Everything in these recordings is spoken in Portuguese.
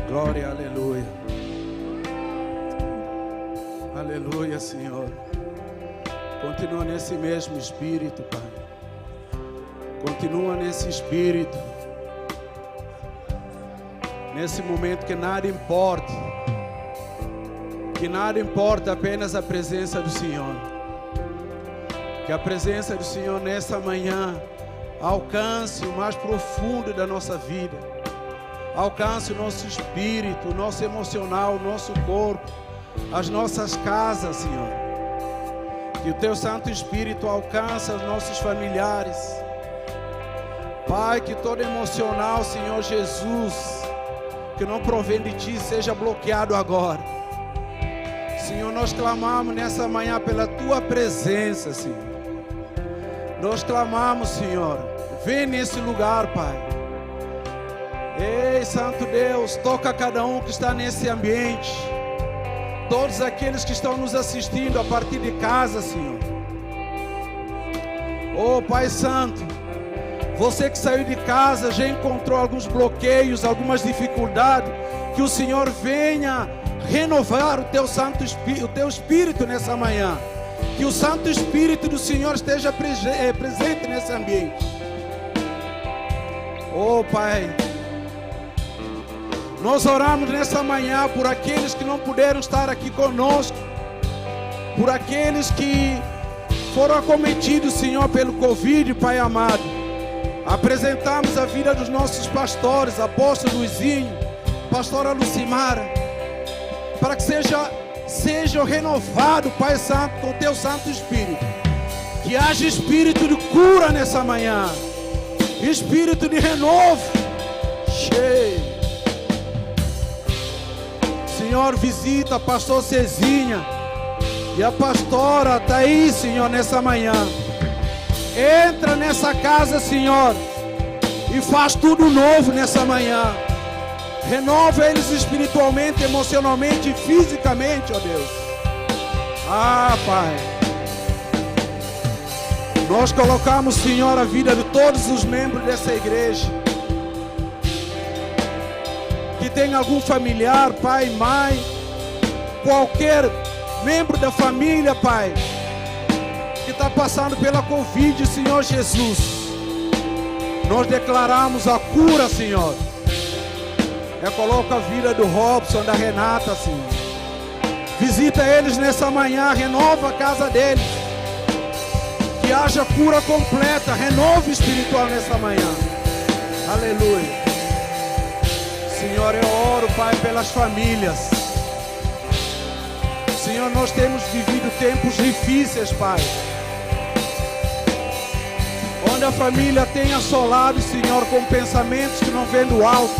Glória, aleluia. Aleluia, Senhor. Continua nesse mesmo espírito, Pai. Continua nesse espírito. Nesse momento que nada importa. Que nada importa, apenas a presença do Senhor. Que a presença do Senhor nessa manhã alcance o mais profundo da nossa vida. Alcance o nosso espírito, o nosso emocional, o nosso corpo, as nossas casas, Senhor. Que o Teu Santo Espírito alcance os nossos familiares. Pai, que todo emocional, Senhor Jesus, que não provém de Ti, seja bloqueado agora. Senhor, nós clamamos nessa manhã pela Tua presença, Senhor. Nós clamamos, Senhor, vem nesse lugar, Pai. Ei, Santo Deus, toca cada um que está nesse ambiente. Todos aqueles que estão nos assistindo a partir de casa, Senhor. Oh, Pai Santo, você que saiu de casa, já encontrou alguns bloqueios, algumas dificuldades, que o Senhor venha renovar o Teu Santo Espírito, o Teu Espírito nessa manhã. Que o Santo Espírito do Senhor esteja presente nesse ambiente. Oh, Pai, nós oramos nessa manhã por aqueles que não puderam estar aqui conosco, por aqueles que foram acometidos, Senhor, pelo Covid, Pai amado. Apresentamos a vida dos nossos pastores, apóstolo Luizinho, pastora Lucimara, para que seja renovado, Pai Santo, com o Teu Santo Espírito. Que haja espírito de cura nessa manhã, espírito de renovo. Cheio. Senhor, visita a pastor Cezinha e a pastora Thaís, Senhor, nessa manhã. Entra nessa casa, Senhor, e faz tudo novo nessa manhã. Renova eles espiritualmente, emocionalmente e fisicamente, ó Deus. Ah, Pai, nós colocamos, Senhor, a vida de todos os membros dessa igreja. Que tem algum familiar, pai, mãe, qualquer membro da família, Pai, que está passando pela Covid, Senhor Jesus. Nós declaramos a cura, Senhor. Coloca a vida do Robson, da Renata, Senhor. Visita eles nessa manhã, renova a casa deles. Que haja cura completa, renovo espiritual nessa manhã. Aleluia. Senhor, eu oro, Pai, pelas famílias. Senhor, nós temos vivido tempos difíceis, Pai. Onde a família tem assolado, Senhor, com pensamentos que não vêm do alto.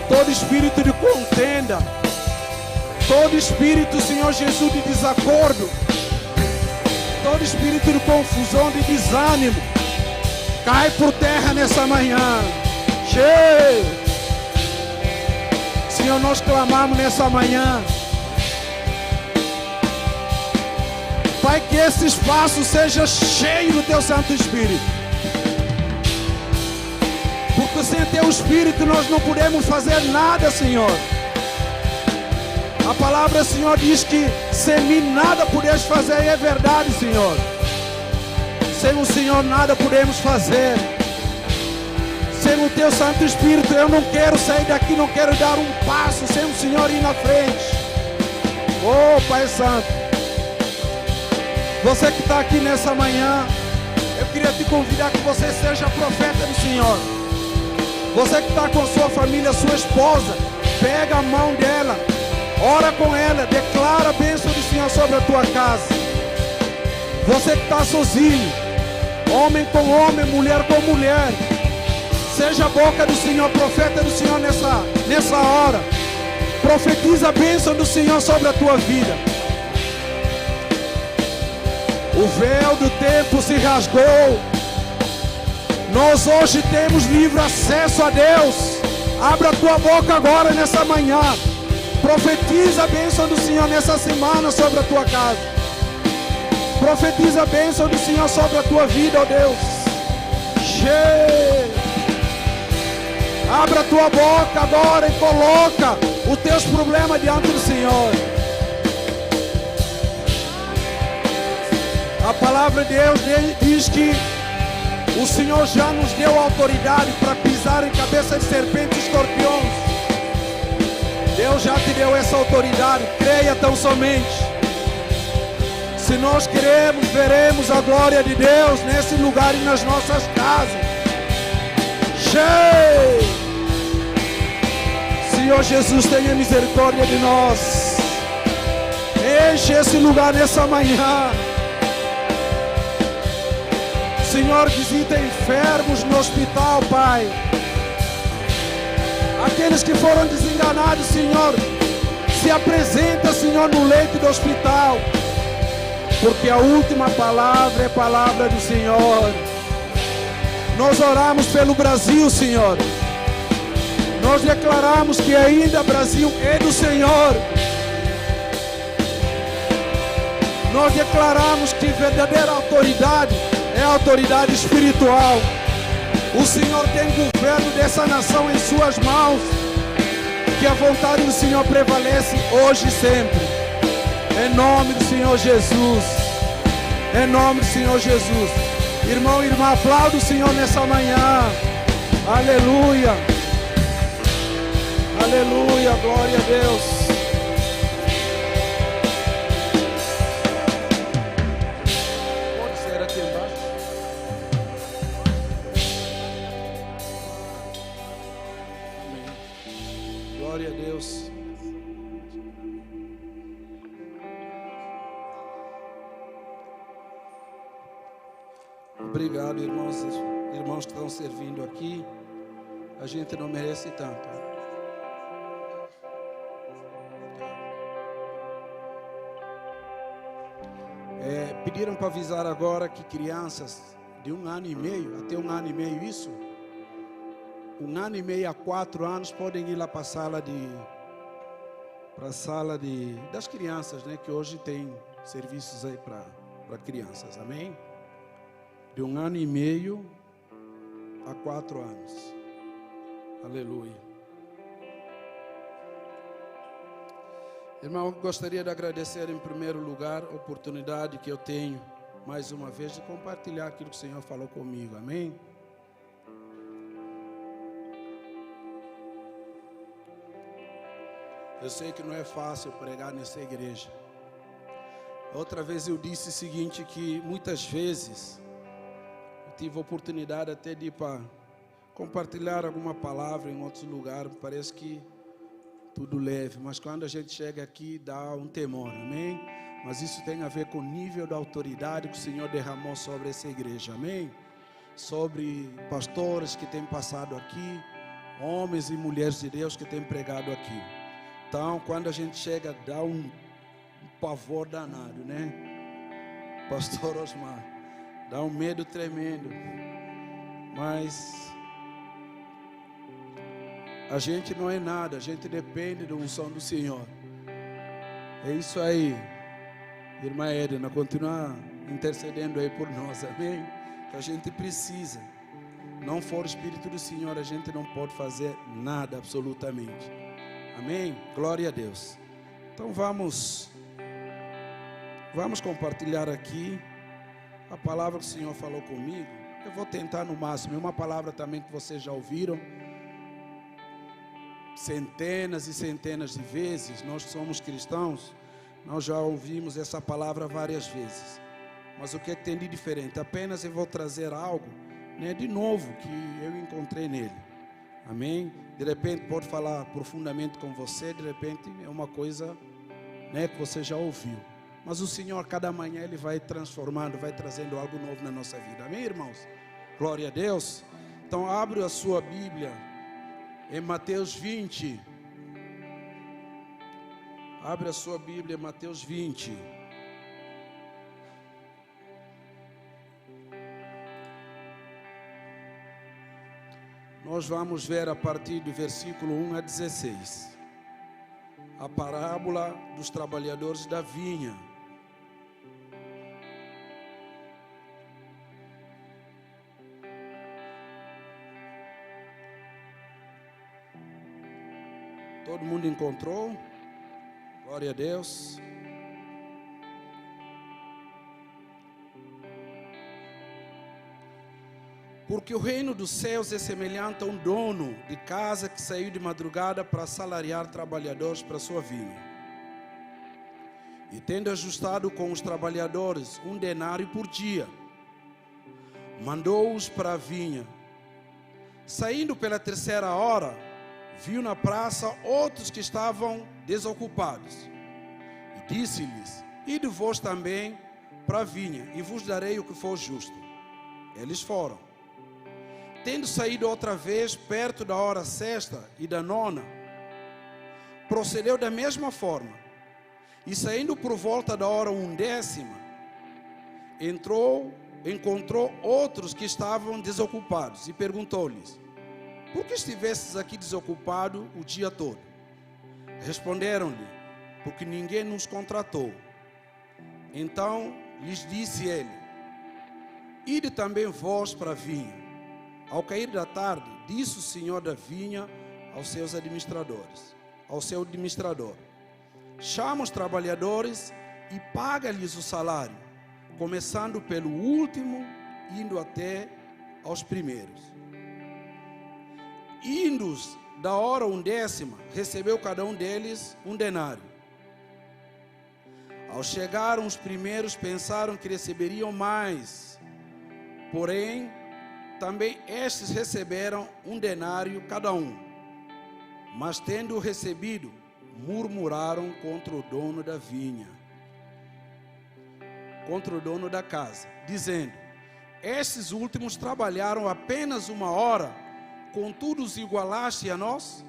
Todo espírito de contenda, todo espírito, Senhor Jesus, de desacordo, todo espírito de confusão, de desânimo, cai por terra nessa manhã. Cheio. Senhor, nós clamamos nessa manhã, Pai, que esse espaço seja cheio do Teu Santo Espírito. Porque sem Teu Espírito nós não podemos fazer nada, Senhor. A palavra, Senhor, diz que sem mim nada podemos fazer, e é verdade, Senhor. Sem o Senhor nada podemos fazer. Sem o Teu Santo Espírito eu não quero sair daqui, não quero dar um passo sem o Senhor ir na frente. Oh, Pai Santo, você que está aqui nessa manhã, eu queria te convidar que você seja profeta do Senhor. Você que está com a sua família, sua esposa, pega a mão dela, ora com ela, declara a bênção do Senhor sobre a tua casa. Você que está sozinho, homem com homem, mulher com mulher, seja a boca do Senhor, profeta do Senhor nessa hora. Profetiza a bênção do Senhor sobre a tua vida. O véu do tempo se rasgou. Nós hoje temos livre acesso a Deus. Abra a tua boca agora nessa manhã. Profetiza a bênção do Senhor nessa semana sobre a tua casa. Profetiza a bênção do Senhor sobre a tua vida, ó Deus. Cheio. Abra a tua boca agora e coloca os teus problemas diante do Senhor. A palavra de Deus diz que o Senhor já nos deu autoridade para pisar em cabeça de serpentes e escorpiões. Deus já te deu essa autoridade. Creia tão somente. Se nós queremos, veremos a glória de Deus nesse lugar e nas nossas casas. Cheio! Senhor Jesus, tenha misericórdia de nós. Enche esse lugar nessa manhã. Senhor, visita enfermos no hospital, Pai. Aqueles que foram desenganados, Senhor, se apresenta, Senhor, no leito do hospital. Porque a última palavra é a palavra do Senhor. Nós oramos pelo Brasil, Senhor. Nós declaramos que ainda o Brasil é do Senhor. Nós declaramos que verdadeira autoridade é a autoridade espiritual. O Senhor tem governo dessa nação em suas mãos. Que a vontade do Senhor prevalece hoje e sempre. Em nome do Senhor Jesus. Em nome do Senhor Jesus. Irmão e irmã, aplauda o Senhor nessa manhã. Aleluia. Aleluia, glória a Deus. Pode ser aqui embaixo. Amém. Glória a Deus. Obrigado, irmãos que estão servindo aqui. A gente não merece tanto. Pediram para avisar agora que crianças de 1 ano e meio, até 1 ano e meio, isso, 1 ano e meio a 4 anos podem ir lá para a sala das crianças, né? Que hoje tem serviços aí para crianças, amém? De 1 ano e meio a 4 anos, aleluia. Irmão, eu gostaria de agradecer em primeiro lugar a oportunidade que eu tenho, mais uma vez, de compartilhar aquilo que o Senhor falou comigo, amém? Eu sei que não é fácil pregar nessa igreja. Outra vez eu disse o seguinte, que muitas vezes eu tive a oportunidade até de ir para compartilhar alguma palavra em outros lugares, parece que tudo leve, mas quando a gente chega aqui dá um temor, amém? Mas isso tem a ver com o nível da autoridade que o Senhor derramou sobre essa igreja, amém? Sobre pastores que têm passado aqui, homens e mulheres de Deus que têm pregado aqui. Então, quando a gente chega, dá um pavor danado, né? Pastor Osmar, dá um medo tremendo, mas a gente não é nada, a gente depende da unção do Senhor. É isso aí, irmã Edna, continua intercedendo aí por nós, amém? Que a gente precisa. Não for o Espírito do Senhor, a gente não pode fazer nada, absolutamente. Amém? Glória a Deus. Então vamos compartilhar aqui a palavra que o Senhor falou comigo. Eu vou tentar no máximo, é uma palavra também que vocês já ouviram centenas e centenas de vezes. Nós que somos cristãos, nós já ouvimos essa palavra várias vezes. Mas o que é que tem de diferente? Apenas eu vou trazer algo, né, de novo que eu encontrei nele. Amém? De repente pode falar profundamente com você, de repente é uma coisa, né, que você já ouviu. Mas o Senhor, cada manhã, Ele vai transformando, vai trazendo algo novo na nossa vida. Amém, irmãos? Glória a Deus. Então abre a sua Bíblia em Mateus 20. Abre a sua Bíblia em Mateus 20. Nós vamos ver a partir do versículo 1 a 16. A parábola dos trabalhadores da vinha. Todo mundo encontrou? Glória a Deus. Porque o reino dos céus é semelhante a um dono de casa que saiu de madrugada para assalariar trabalhadores para sua vinha. E tendo ajustado com os trabalhadores 1 denário por dia, mandou-os para a vinha. Saindo pela 3ª hora, viu na praça outros que estavam desocupados. E disse-lhes: ide vós também para a vinha, e vos darei o que for justo. Eles foram. Tendo saído outra vez, perto da hora 6ª e da 9ª, procedeu da mesma forma. E saindo por volta da hora 11ª, encontrou outros que estavam desocupados e perguntou-lhes: por que estivestes aqui desocupado o dia todo? Responderam-lhe: porque ninguém nos contratou. Então lhes disse ele: ide também vós para a vinha. Ao cair da tarde, disse o senhor da vinha ao seu administrador: chama os trabalhadores e paga-lhes o salário, começando pelo último, indo até aos primeiros. Indos da hora 11ª, recebeu cada um deles 1 denário. Ao chegaram os primeiros, pensaram que receberiam mais. Porém, também estes receberam 1 denário cada um. Mas tendo recebido, murmuraram contra o dono da vinha, contra o dono da casa, dizendo: estes últimos trabalharam apenas 1 hora, contudo os igualaste a nós,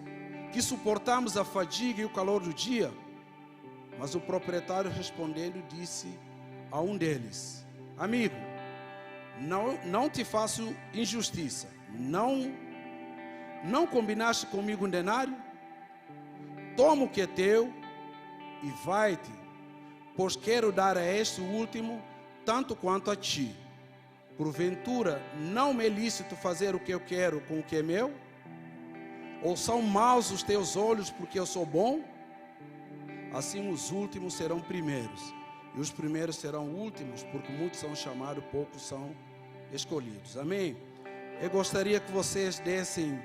que suportamos a fadiga e o calor do dia. Mas o proprietário respondendo disse a um deles: amigo, não te faço injustiça, não combinaste comigo 1 denário? Toma o que é teu e vai-te, pois quero dar a este último tanto quanto a ti. Porventura, não me é lícito fazer o que eu quero com o que é meu? Ou são maus os teus olhos porque eu sou bom? Assim os últimos serão primeiros, e os primeiros serão últimos, porque muitos são chamados, poucos são escolhidos. Amém? Eu gostaria que vocês dessem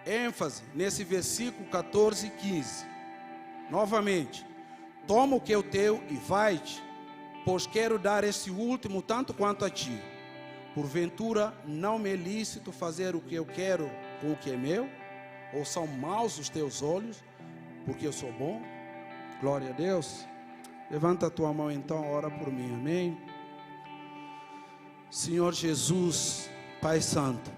ênfase nesse versículo 14 e 15. Novamente: toma o que é o teu e vai-te, pois quero dar este último tanto quanto a ti. Porventura, não me é lícito fazer o que eu quero com o que é meu? Ou são maus os teus olhos, porque eu sou bom? Glória a Deus. Levanta a tua mão então, ora por mim, amém? Senhor Jesus, Pai Santo,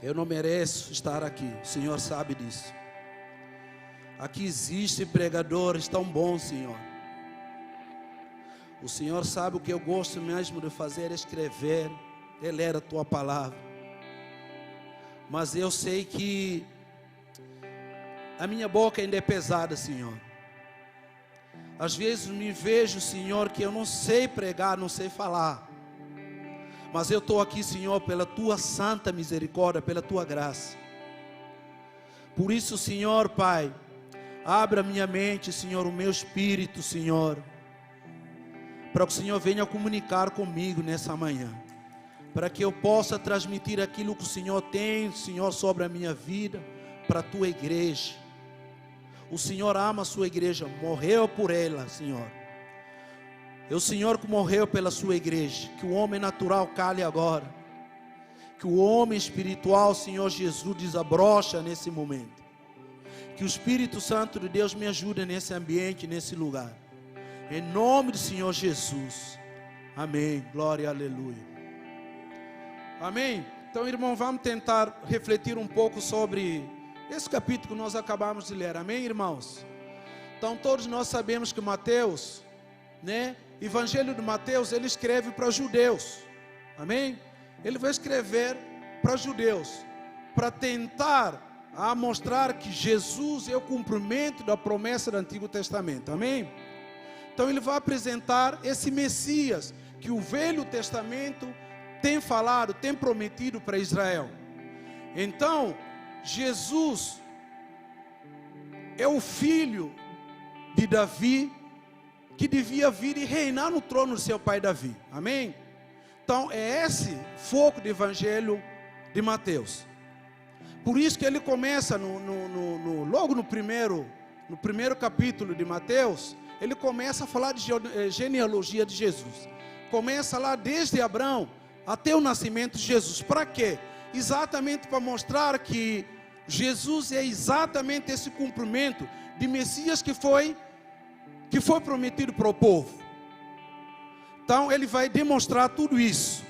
eu não mereço estar aqui, o Senhor sabe disso. Aqui existem pregadores tão bons, Senhor. O Senhor sabe o que eu gosto mesmo de fazer, escrever, ler a Tua palavra. Mas eu sei que a minha boca ainda é pesada, Senhor. Às vezes me vejo, Senhor, que eu não sei pregar, não sei falar. Mas eu estou aqui, Senhor, pela Tua santa misericórdia, pela Tua graça. Por isso, Senhor, Pai, abra minha mente, Senhor, o meu espírito, Senhor, para que o Senhor venha comunicar comigo nessa manhã, para que eu possa transmitir aquilo que o Senhor tem, Senhor, sobre a minha vida, para a Tua igreja. O Senhor ama a Sua igreja, morreu por ela, Senhor. É o Senhor que morreu pela Sua igreja. Que o homem natural cale agora, que o homem espiritual, Senhor Jesus, desabrocha nesse momento. Que o Espírito Santo de Deus me ajude nesse ambiente, nesse lugar, em nome do Senhor Jesus, amém, glória, aleluia, amém. Então, irmão, vamos tentar refletir um pouco sobre esse capítulo que nós acabamos de ler, amém, irmãos? Então, todos nós sabemos que Mateus, Evangelho de Mateus, ele escreve para judeus, amém? Ele vai escrever para judeus, para tentar mostrar que Jesus é o cumprimento da promessa do Antigo Testamento, amém? Então ele vai apresentar esse Messias que o Velho Testamento tem falado, tem prometido para Israel. Então, Jesus, é o filho de Davi, que devia vir e reinar no trono do seu pai Davi. Amém? Então é esse foco do evangelho de Mateus. Por isso que ele começa logo no primeiro capítulo de Mateus, ele começa a falar de genealogia de Jesus. Começa lá desde Abraão até o nascimento de Jesus. Para quê? Exatamente para mostrar que Jesus é exatamente esse cumprimento de Messias que foi prometido para o povo. Então ele vai demonstrar tudo isso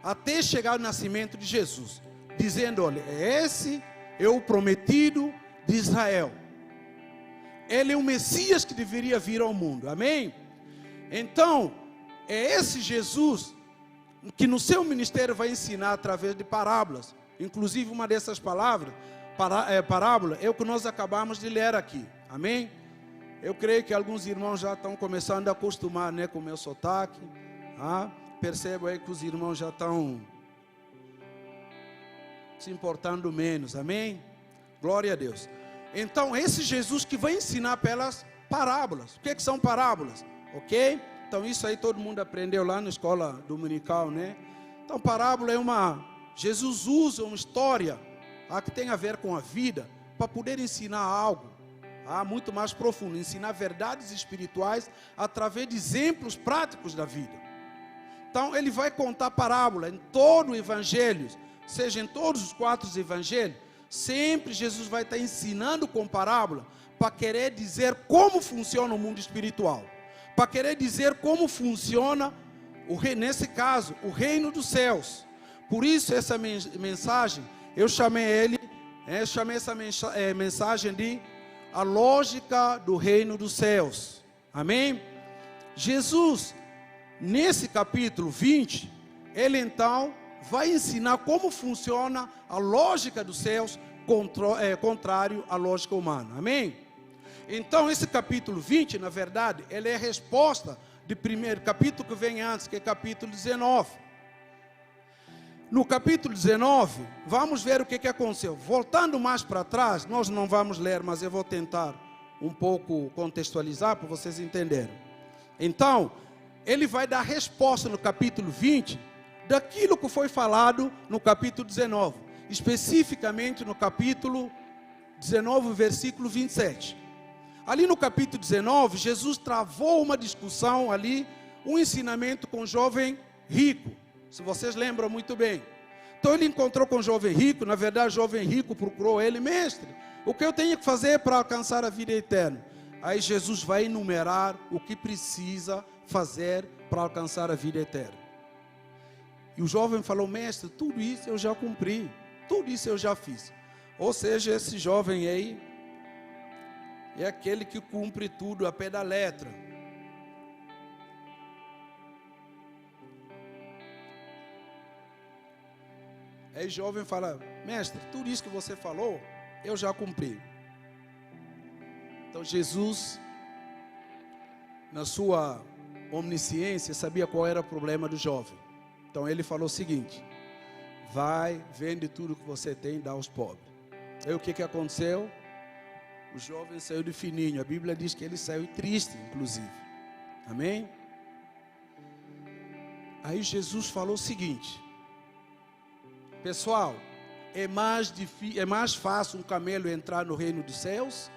até chegar ao nascimento de Jesus, dizendo: olha, esse é o prometido de Israel. Ele é o Messias que deveria vir ao mundo. Amém? Então é esse Jesus que no seu ministério vai ensinar através de parábolas. Inclusive uma dessas parábola é o que nós acabamos de ler aqui. Amém? Eu creio que alguns irmãos já estão começando a acostumar, né, com o meu sotaque. Percebo aí que os irmãos já estão se importando menos. Amém? Glória a Deus. Então esse Jesus que vai ensinar pelas parábolas. O que são parábolas? Ok? Então isso aí todo mundo aprendeu lá na escola dominical, né? Então parábola Jesus usa uma história que tem a ver com a vida para poder ensinar algo muito mais profundo, ensinar verdades espirituais através de exemplos práticos da vida. Então ele vai contar parábola em todo o evangelho, seja em todos os 4 evangelhos. Sempre Jesus vai estar ensinando com parábola para querer dizer como funciona o mundo espiritual, para querer dizer como funciona, nesse caso, o reino dos céus. Por isso essa mensagem, eu chamei essa mensagem de a lógica do reino dos céus. Amém? Jesus, nesse capítulo 20, ele então vai ensinar como funciona a lógica dos céus, contrário à lógica humana. Amém? Então esse capítulo 20, na verdade, ele é a resposta do primeiro capítulo que vem antes, que é capítulo 19. No capítulo 19, vamos ver o que aconteceu. Voltando mais para trás, nós não vamos ler, mas eu vou tentar um pouco contextualizar para vocês entenderem. Então, ele vai dar resposta no capítulo 20 daquilo que foi falado no capítulo 19, especificamente no capítulo 19, versículo 27. Ali no capítulo 19, Jesus travou uma discussão ali, um ensinamento com o jovem rico. Se vocês lembram muito bem. Então ele encontrou com o jovem rico. Na verdade o jovem rico procurou ele: mestre, o que eu tenho que fazer para alcançar a vida eterna? Aí Jesus vai enumerar o que precisa fazer para alcançar a vida eterna. E o jovem falou: mestre, tudo isso eu já cumpri, tudo isso eu já fiz. Ou seja, esse jovem aí é aquele que cumpre tudo a pé da letra. Aí o jovem fala: mestre, tudo isso que você falou, eu já cumpri. Então Jesus, na sua omnisciência, sabia qual era o problema do jovem. Então ele falou o seguinte: vai, vende tudo que você tem e dá aos pobres. Aí o que aconteceu? O jovem saiu de fininho. A Bíblia diz que ele saiu triste, inclusive. Amém? Aí Jesus falou o seguinte: pessoal, é mais fácil um camelo entrar no reino dos céus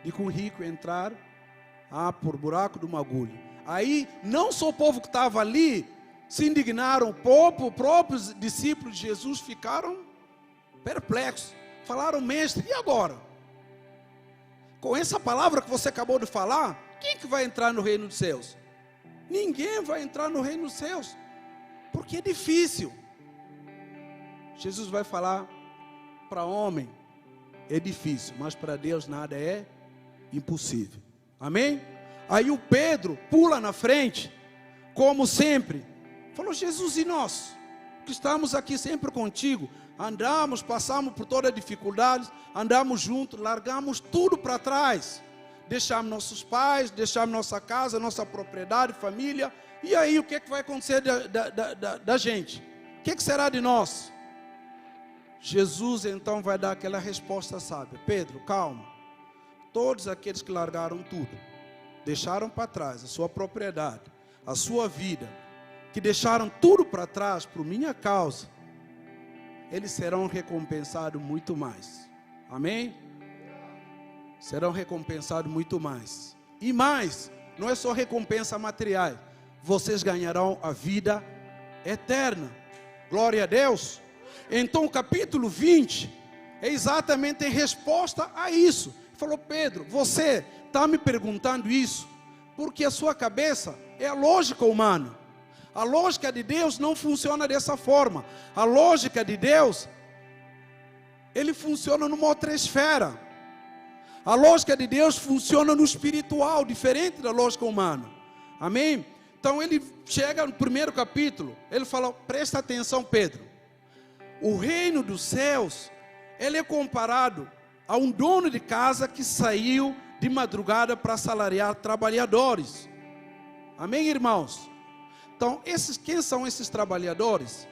do que um rico entrar por buraco de uma agulha. Aí, não só o povo que estava ali se indignaram, os próprios discípulos de Jesus ficaram perplexos. Falaram: mestre, e agora? Com essa palavra que você acabou de falar, quem que vai entrar no reino dos céus? Ninguém vai entrar no reino dos céus, porque é difícil. Jesus vai falar: para homem é difícil, mas para Deus nada é impossível. Amém? Aí o Pedro pula na frente, como sempre, falou: Jesus, e nós, que estamos aqui sempre contigo, andamos, passamos por todas as dificuldades, andamos juntos, largamos tudo para trás, deixamos nossos pais, deixamos nossa casa, nossa propriedade, família, e aí o que vai acontecer da gente? O que será de nós? Jesus então vai dar aquela resposta sábia: Pedro, calma, todos aqueles que largaram tudo, deixaram para trás a sua propriedade, a sua vida, que deixaram tudo para trás por minha causa, eles serão recompensados muito mais. Amém? Serão recompensados muito mais. E mais, não é só recompensa material, vocês ganharão a vida eterna. Glória a Deus. Então o capítulo 20 é exatamente em resposta a isso. Falou: Pedro, você está me perguntando isso porque a sua cabeça é a lógica humana. A lógica de Deus não funciona dessa forma. A lógica de Deus, ele funciona numa outra esfera. A lógica de Deus funciona no espiritual, diferente da lógica humana. Amém? Então ele chega no primeiro capítulo, ele fala: presta atenção, Pedro. O reino dos céus, ele é comparado a um dono de casa que saiu de madrugada para assalariar trabalhadores. Amém, irmãos? Então, quem são esses trabalhadores?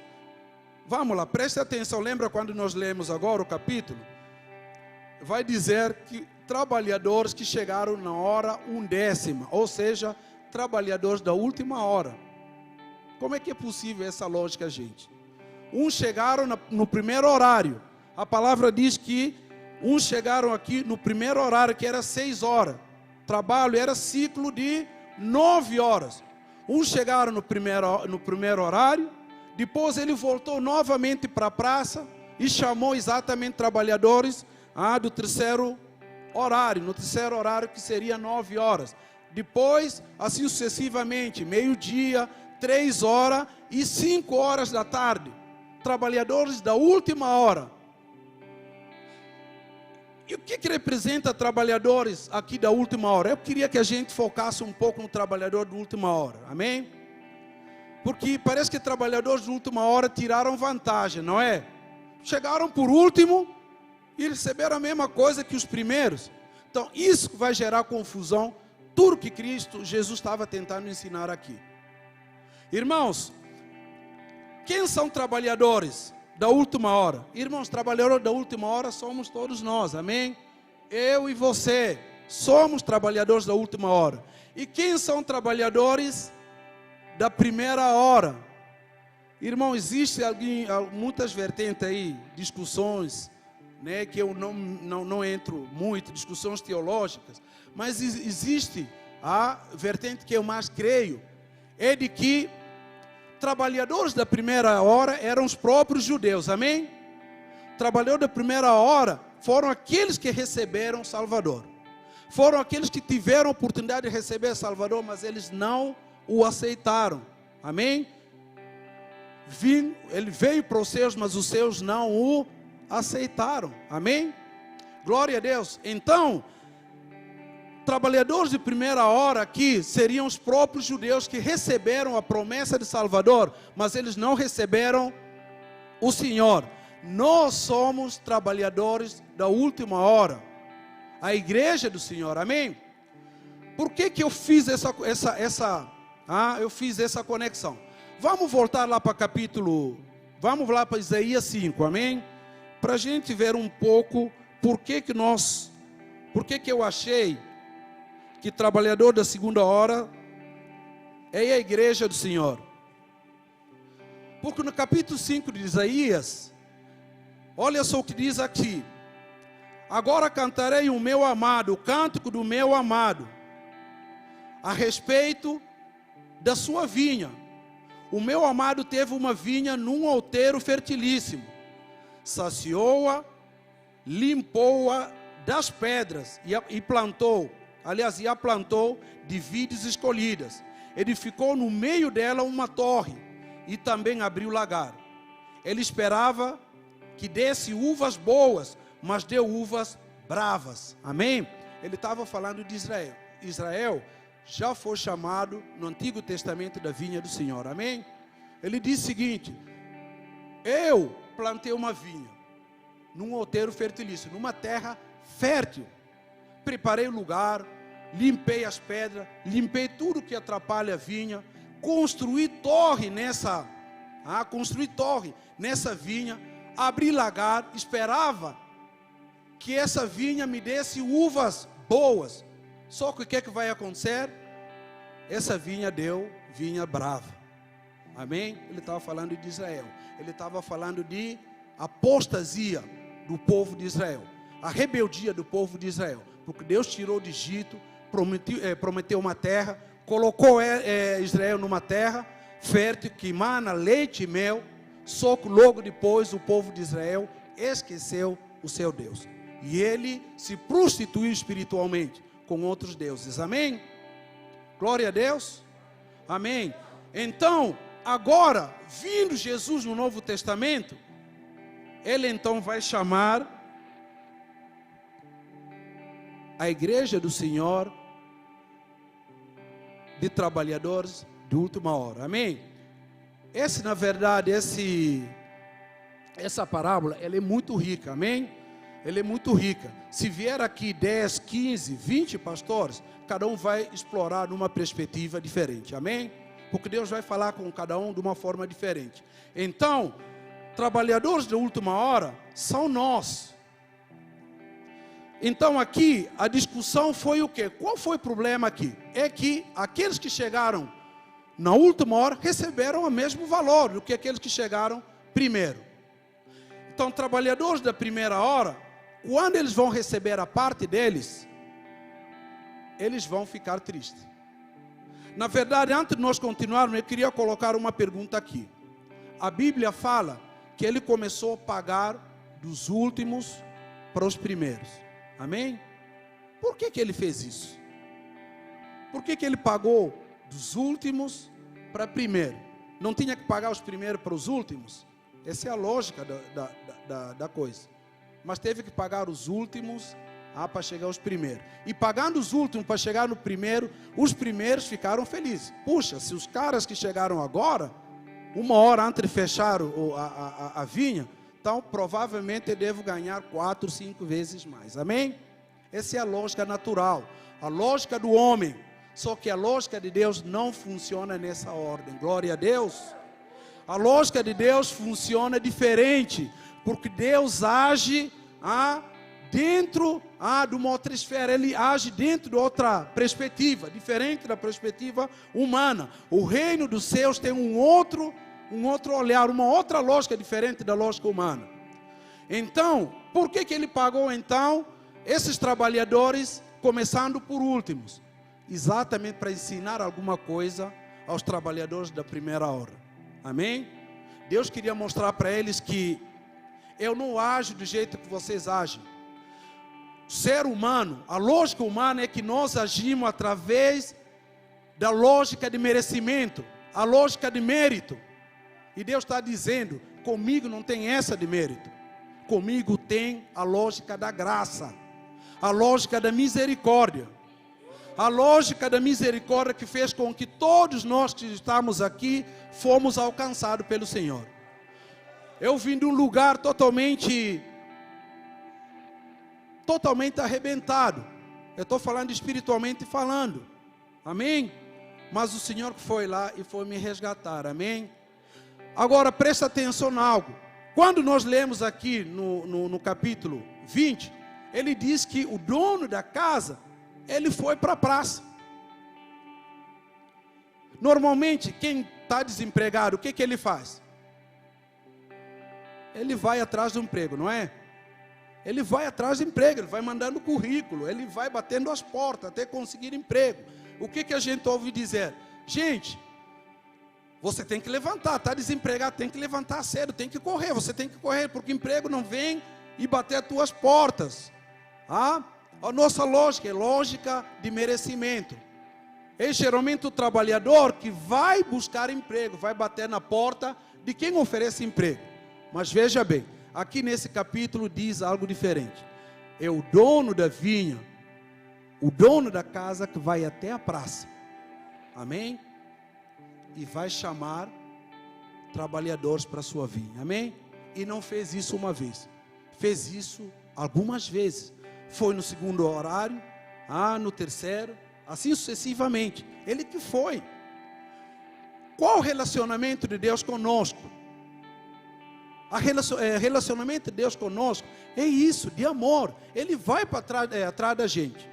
Vamos lá, preste atenção. Lembra quando nós lemos agora o capítulo? Vai dizer que trabalhadores que chegaram na hora 1/10, ou seja, trabalhadores da última hora. Como é que é possível essa lógica, gente? Uns chegaram no primeiro horário. A palavra diz que uns chegaram aqui no primeiro horário, que era 6 horas. Trabalho era ciclo de 9 horas. Uns chegaram no primeiro horário, depois ele voltou novamente para a praça e chamou exatamente trabalhadores do terceiro horário, no terceiro horário que seria 9 horas. Depois, assim sucessivamente, meio-dia, 3 horas e 5 horas da tarde. Trabalhadores da última hora. E o que representa trabalhadores aqui da última hora? Eu queria que a gente focasse um pouco no trabalhador da última hora. Amém? Porque parece que trabalhadores da última hora tiraram vantagem, não é? Chegaram por último e receberam a mesma coisa que os primeiros. Então isso vai gerar confusão. Tudo que Jesus estava tentando ensinar aqui. Irmãos, quem são trabalhadores da última hora? Irmãos, trabalhadores da última hora somos todos nós, amém? Eu e você somos trabalhadores da última hora. E quem são trabalhadores da primeira hora? Irmão, existe muitas vertentes aí, discussões, né, que eu não entro muito, discussões teológicas, mas existe a vertente que eu mais creio, é de que trabalhadores da primeira hora eram os próprios judeus, amém? Trabalhadores da primeira hora foram aqueles que receberam Salvador. Foram aqueles que tiveram a oportunidade de receber Salvador, mas eles não o aceitaram, amém? Ele veio para os seus, mas os seus não o aceitaram, amém? Glória a Deus. Então, trabalhadores de primeira hora aqui seriam os próprios judeus que receberam a promessa de Salvador, mas eles não receberam o Senhor. Nós somos trabalhadores da última hora, a igreja do Senhor, amém? Por que eu fiz eu fiz essa conexão? Vamos voltar lá para vamos lá para Isaías 5, amém? Para a gente ver um pouco por que eu achei que trabalhador da segunda hora é a igreja do Senhor. Porque no capítulo 5 de Isaías, olha só o que diz aqui: agora cantarei o meu amado, o cântico do meu amado, a respeito da sua vinha. O meu amado teve uma vinha num outeiro fertilíssimo, saciou-a, limpou-a das pedras e plantou, e a plantou de vides escolhidas. Edificou no meio dela uma torre e também abriu lagar. Ele esperava que desse uvas boas, mas deu uvas bravas. Amém? Ele estava falando de Israel. Israel já foi chamado no Antigo Testamento da vinha do Senhor. Amém? Ele diz o seguinte: eu plantei uma vinha num outeiro fertilício, numa terra fértil. Preparei o lugar, limpei as pedras, limpei tudo que atrapalha a vinha, construí torre nessa vinha, abri lagar, esperava que essa vinha me desse uvas boas. Só que o que é que vai acontecer? Essa vinha deu vinha brava. Amém? Ele estava falando de Israel. Ele estava falando de apostasia do povo de Israel. A rebeldia do povo de Israel. Porque Deus tirou do Egito, prometeu uma terra, colocou Israel numa terra fértil, que emana leite e mel. Só que logo depois o povo de Israel esqueceu o seu Deus. E ele se prostituiu espiritualmente com outros deuses. Amém? Glória a Deus. Amém. Então, agora, vindo Jesus no Novo Testamento, ele então vai chamar a igreja do Senhor de trabalhadores de última hora. Amém? Na verdade, essa parábola, ela é muito rica. Amém? Ela é muito rica. Se vier aqui 10, 15, 20 pastores, cada um vai explorar numa perspectiva diferente. Amém? Porque Deus vai falar com cada um de uma forma diferente. Então, trabalhadores de última hora são nós. Então aqui, a discussão foi o quê? Qual foi o problema aqui? É que aqueles que chegaram na última hora receberam o mesmo valor do que aqueles que chegaram primeiro. Então, trabalhadores da primeira hora, quando eles vão receber a parte deles, eles vão ficar tristes. Na verdade, antes de nós continuarmos, eu queria colocar uma pergunta aqui. A Bíblia fala que ele começou a pagar dos últimos para os primeiros. Amém? Por que ele fez isso? Por que ele pagou dos últimos para primeiro? Não tinha que pagar os primeiros para os últimos? Essa é a lógica da coisa. Mas teve que pagar os últimos para chegar aos primeiros. E pagando os últimos para chegar no primeiro, os primeiros ficaram felizes. Puxa, se os caras que chegaram agora, uma hora antes de fechar a vinha, então provavelmente eu devo ganhar 4, 5 vezes mais. Amém? Essa é a lógica natural, a lógica do homem. Só que a lógica de Deus não funciona nessa ordem. Glória a Deus. A lógica de Deus funciona diferente, porque Deus age dentro de uma outra esfera. Ele age dentro de outra perspectiva, diferente da perspectiva humana. O reino dos céus tem um outro olhar, uma outra lógica diferente da lógica humana. Então, por que ele pagou então esses trabalhadores, começando por últimos? Exatamente para ensinar alguma coisa aos trabalhadores da primeira hora. Amém? Deus queria mostrar para eles que eu não ajo do jeito que vocês agem. O ser humano, a lógica humana é que nós agimos através da lógica de merecimento, a lógica de mérito. E Deus está dizendo, comigo não tem essa de mérito. Comigo tem a lógica da graça, a lógica da misericórdia. A lógica da misericórdia que fez com que todos nós que estamos aqui fomos alcançados pelo Senhor. Eu vim de um lugar totalmente arrebentado. Eu estou falando espiritualmente falando. Amém? Mas o Senhor foi lá e foi me resgatar. Amém? Agora presta atenção em algo. Quando nós lemos aqui no capítulo 20, ele diz que o dono da casa, ele foi para a praça. Normalmente, quem está desempregado, o que ele faz? Ele vai atrás do emprego, não é? Ele vai atrás do emprego, ele vai mandando currículo, ele vai batendo as portas até conseguir emprego. O que a gente ouve dizer? Gente, você tem que levantar, está desempregado, tem que levantar cedo, tem que correr, você tem que correr, porque emprego não vem e bater as tuas portas. A nossa lógica é lógica de merecimento. É geralmente o trabalhador que vai buscar emprego, vai bater na porta de quem oferece emprego. Mas veja bem, aqui nesse capítulo diz algo diferente. É o dono da vinha, o dono da casa que vai até a praça. Amém? E vai chamar trabalhadores para a sua vinha. Amém? E não fez isso uma vez. Fez isso algumas vezes. Foi no segundo horário, no terceiro, assim sucessivamente. Ele que foi. Qual o relacionamento de Deus conosco? Relacionamento de Deus conosco é isso, de amor. Ele vai para atrás da gente.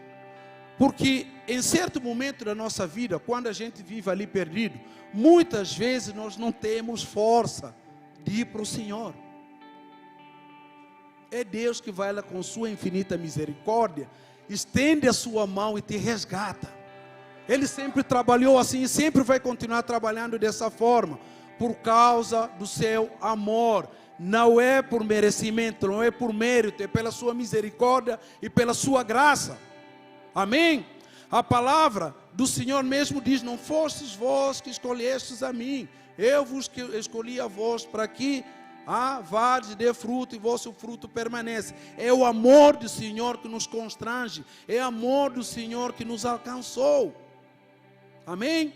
Porque em certo momento da nossa vida, quando a gente vive ali perdido, muitas vezes nós não temos força de ir para o Senhor. É Deus que vai lá com sua infinita misericórdia, estende a sua mão e te resgata. Ele sempre trabalhou assim e sempre vai continuar trabalhando dessa forma, por causa do seu amor. Não é por merecimento, não é por mérito, é pela sua misericórdia e pela sua graça. Amém? A palavra do Senhor mesmo diz: não fostes vós que escolhestes a mim, eu vos escolhi a vós para que a vade dê fruto e vosso fruto permanece. É o amor do Senhor que nos constrange, é o amor do Senhor que nos alcançou. Amém?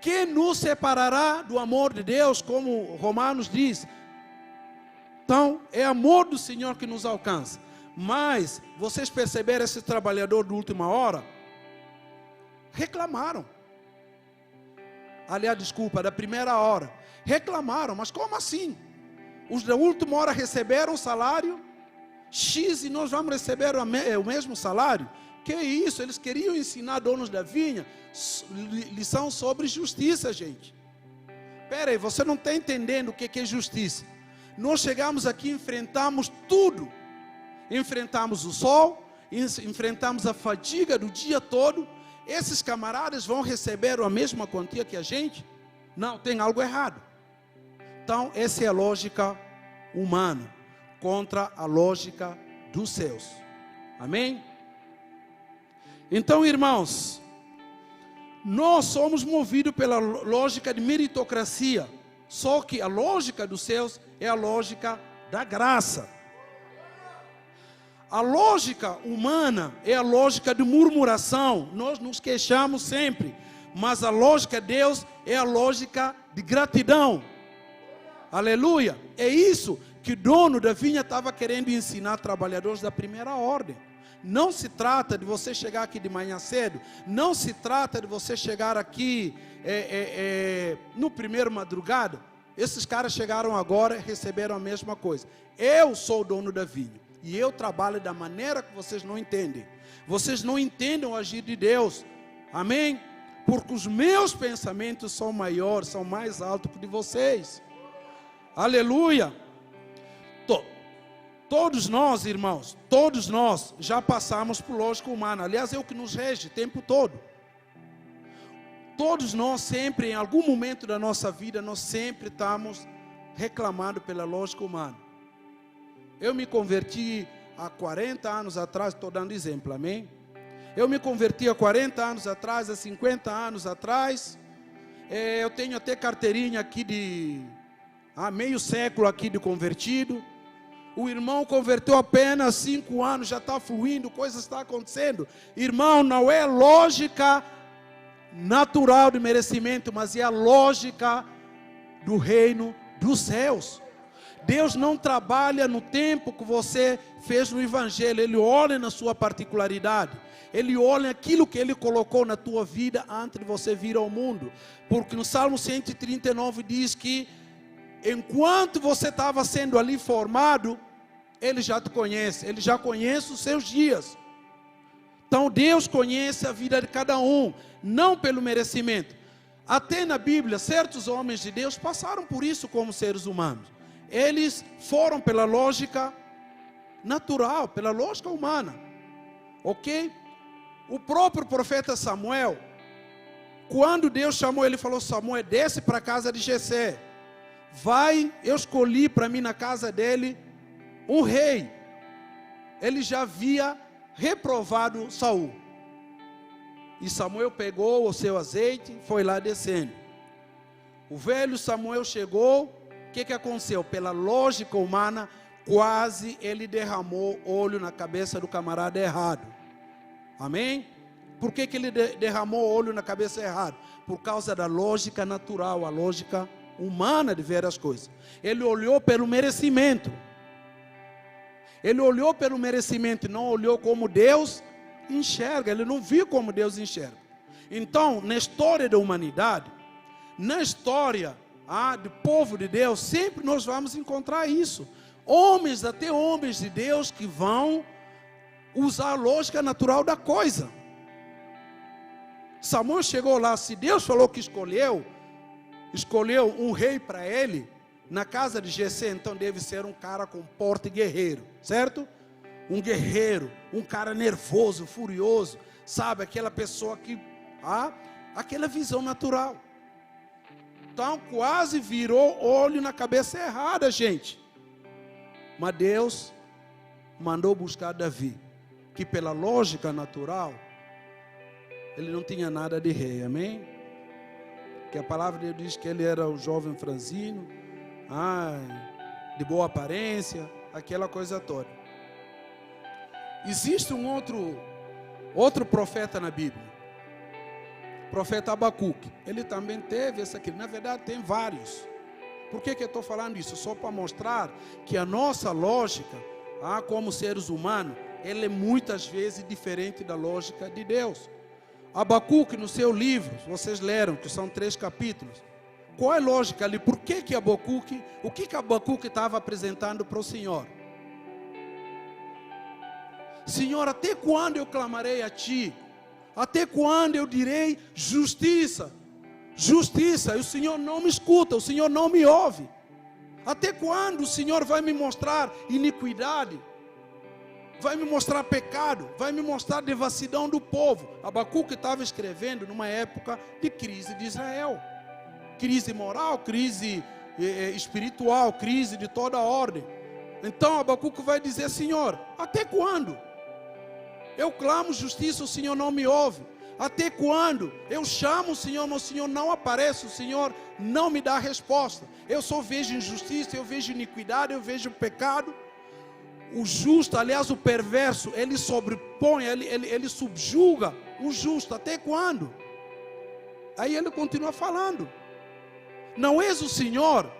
Quem nos separará do amor de Deus, como Romanos diz? Então, é amor do Senhor que nos alcança. Mas, vocês perceberam esse trabalhador de última hora? Reclamaram. Aliás, desculpa, da primeira hora. Reclamaram, mas como assim? Os da última hora receberam o salário X e nós vamos receber o mesmo salário? Que isso? Eles queriam ensinar donos da vinha lição sobre justiça, gente. Espera aí, você não está entendendo o que é justiça. Nós chegamos aqui e enfrentamos tudo. Enfrentamos o sol, enfrentamos a fadiga do dia todo. Esses camaradas vão receber a mesma quantia que a gente? Não, tem algo errado. Então, essa é a lógica humana contra a lógica dos céus. Amém? Então, irmãos, nós somos movidos pela lógica de meritocracia. Só que a lógica dos céus é a lógica da graça. A lógica humana é a lógica de murmuração. Nós nos queixamos sempre. Mas a lógica de Deus é a lógica de gratidão. Aleluia. É isso que o dono da vinha estava querendo ensinar trabalhadores da primeira ordem. Não se trata de você chegar aqui de manhã cedo. Não se trata de você chegar aqui no primeiro madrugada. Esses caras chegaram agora e receberam a mesma coisa. Eu sou o dono da vinha. E eu trabalho da maneira que vocês não entendem. Vocês não entendem o agir de Deus. Amém? Porque os meus pensamentos são maiores, são mais altos que o de vocês. Aleluia! Todos nós, irmãos, todos nós já passamos por lógica humana. Aliás, é o que nos rege o tempo todo. Todos nós sempre, em algum momento da nossa vida, nós sempre estamos reclamando pela lógica humana. Eu me converti há 40 anos atrás, estou dando exemplo, amém? Eu me converti há 40 anos atrás, há 50 anos atrás. Eu tenho até carteirinha aqui há meio século aqui de convertido. O irmão converteu apenas 5 anos, já está fluindo, coisas estão acontecendo. Irmão, não é lógica natural de merecimento, mas é a lógica do reino dos céus. Deus não trabalha no tempo que você fez no Evangelho. Ele olha na sua particularidade. Ele olha aquilo que Ele colocou na tua vida antes de você vir ao mundo. Porque no Salmo 139 diz que enquanto você estava sendo ali formado, Ele já te conhece. Ele já conhece os seus dias. Então Deus conhece a vida de cada um, não pelo merecimento. Até na Bíblia, certos homens de Deus passaram por isso como seres humanos. Eles foram pela lógica natural, pela lógica humana. Ok? O próprio profeta Samuel, quando Deus chamou ele, falou: Samuel, desce para a casa de Jessé. Vai, eu escolhi para mim na casa dele um rei. Ele já havia reprovado Saul. E Samuel pegou o seu azeite, foi lá descendo. O velho Samuel chegou. O que aconteceu? Pela lógica humana, quase ele derramou óleo na cabeça do camarada errado. Amém? Por que ele derramou óleo na cabeça errada? Por causa da lógica natural, a lógica humana de ver as coisas. Ele olhou pelo merecimento. Ele olhou pelo merecimento e não olhou como Deus enxerga. Ele não viu como Deus enxerga. Então, na história da humanidade, na história do povo de Deus, sempre nós vamos encontrar isso. Homens, até homens de Deus, que vão usar a lógica natural da coisa. Samuel chegou lá, se Deus falou que escolheu um rei para ele, na casa de Jessé, então deve ser um cara com porte guerreiro, certo? Um guerreiro, um cara nervoso, furioso, sabe? Aquela pessoa que, aquela visão natural. Então quase virou olho na cabeça errada, gente. Mas Deus mandou buscar Davi, que pela lógica natural, ele não tinha nada de rei, amém? Que a palavra de Deus diz que ele era um jovem franzino, de boa aparência, aquela coisa toda. Existe um outro profeta na Bíblia, o profeta Abacuque. Ele também teve essa aqui, na verdade tem vários. Por que eu estou falando isso? Só para mostrar que a nossa lógica, como seres humanos, ela é muitas vezes diferente da lógica de Deus. Abacuque, no seu livro, vocês leram, que são 3 capítulos. Qual é a lógica ali? Por que Abacuque, o que Abacuque estava apresentando para o Senhor? Senhor, até quando eu clamarei a Ti? Até quando eu direi justiça? Justiça, e o Senhor não me escuta, o Senhor não me ouve. Até quando o Senhor vai me mostrar iniquidade? Vai me mostrar pecado? Vai me mostrar devassidão do povo? Abacuque estava escrevendo numa época de crise de Israel. Crise moral, crise espiritual, crise de toda ordem. Então Abacuque vai dizer, Senhor, até quando? Eu clamo justiça, o Senhor não me ouve. Até quando? Eu chamo o Senhor, mas o Senhor não aparece, o Senhor não me dá resposta. Eu só vejo injustiça, eu vejo iniquidade, eu vejo pecado. O justo, aliás o perverso, ele sobrepõe, ele subjuga o justo. Até quando? Aí ele continua falando. Não és o Senhor,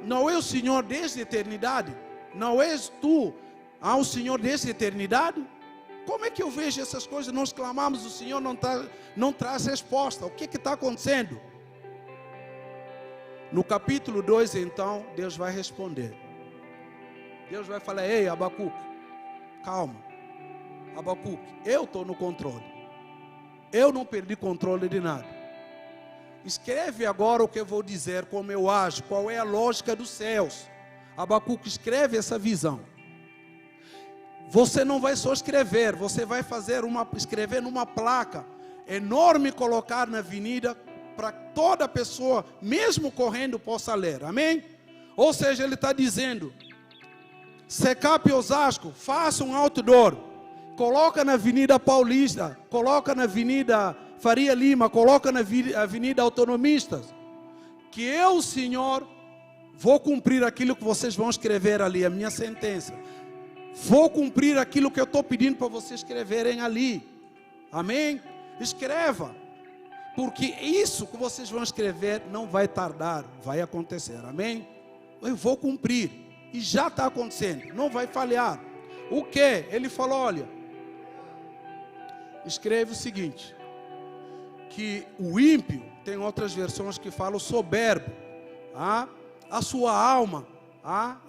não é o Senhor desde a eternidade? Não és tu, o Senhor desde a eternidade? Como é que eu vejo essas coisas? Nós clamamos, o Senhor não traz resposta. O que está acontecendo? No capítulo 2, então, Deus vai responder. Deus vai falar, ei Abacuque, calma. Abacuque, eu estou no controle. Eu não perdi controle de nada. Escreve agora o que eu vou dizer, como eu ajo, qual é a lógica dos céus. Abacuque, escreve essa visão. Você não vai só escrever, você vai escrever numa placa enorme, colocar na avenida, para toda pessoa, mesmo correndo, possa ler, amém? Ou seja, ele está dizendo, Secap Osasco, faça um outdoor, coloca na Avenida Paulista, coloca na Avenida Faria Lima, coloca na Avenida Autonomistas, que eu, Senhor, vou cumprir aquilo que vocês vão escrever ali, a minha sentença. Vou cumprir aquilo que eu estou pedindo para vocês escreverem ali. Amém? Escreva. Porque isso que vocês vão escrever não vai tardar, vai acontecer. Amém? Eu vou cumprir. E já está acontecendo. Não vai falhar. O que? Ele falou, olha. Escreve o seguinte. Que o ímpio, tem outras versões que falam soberbo. A sua alma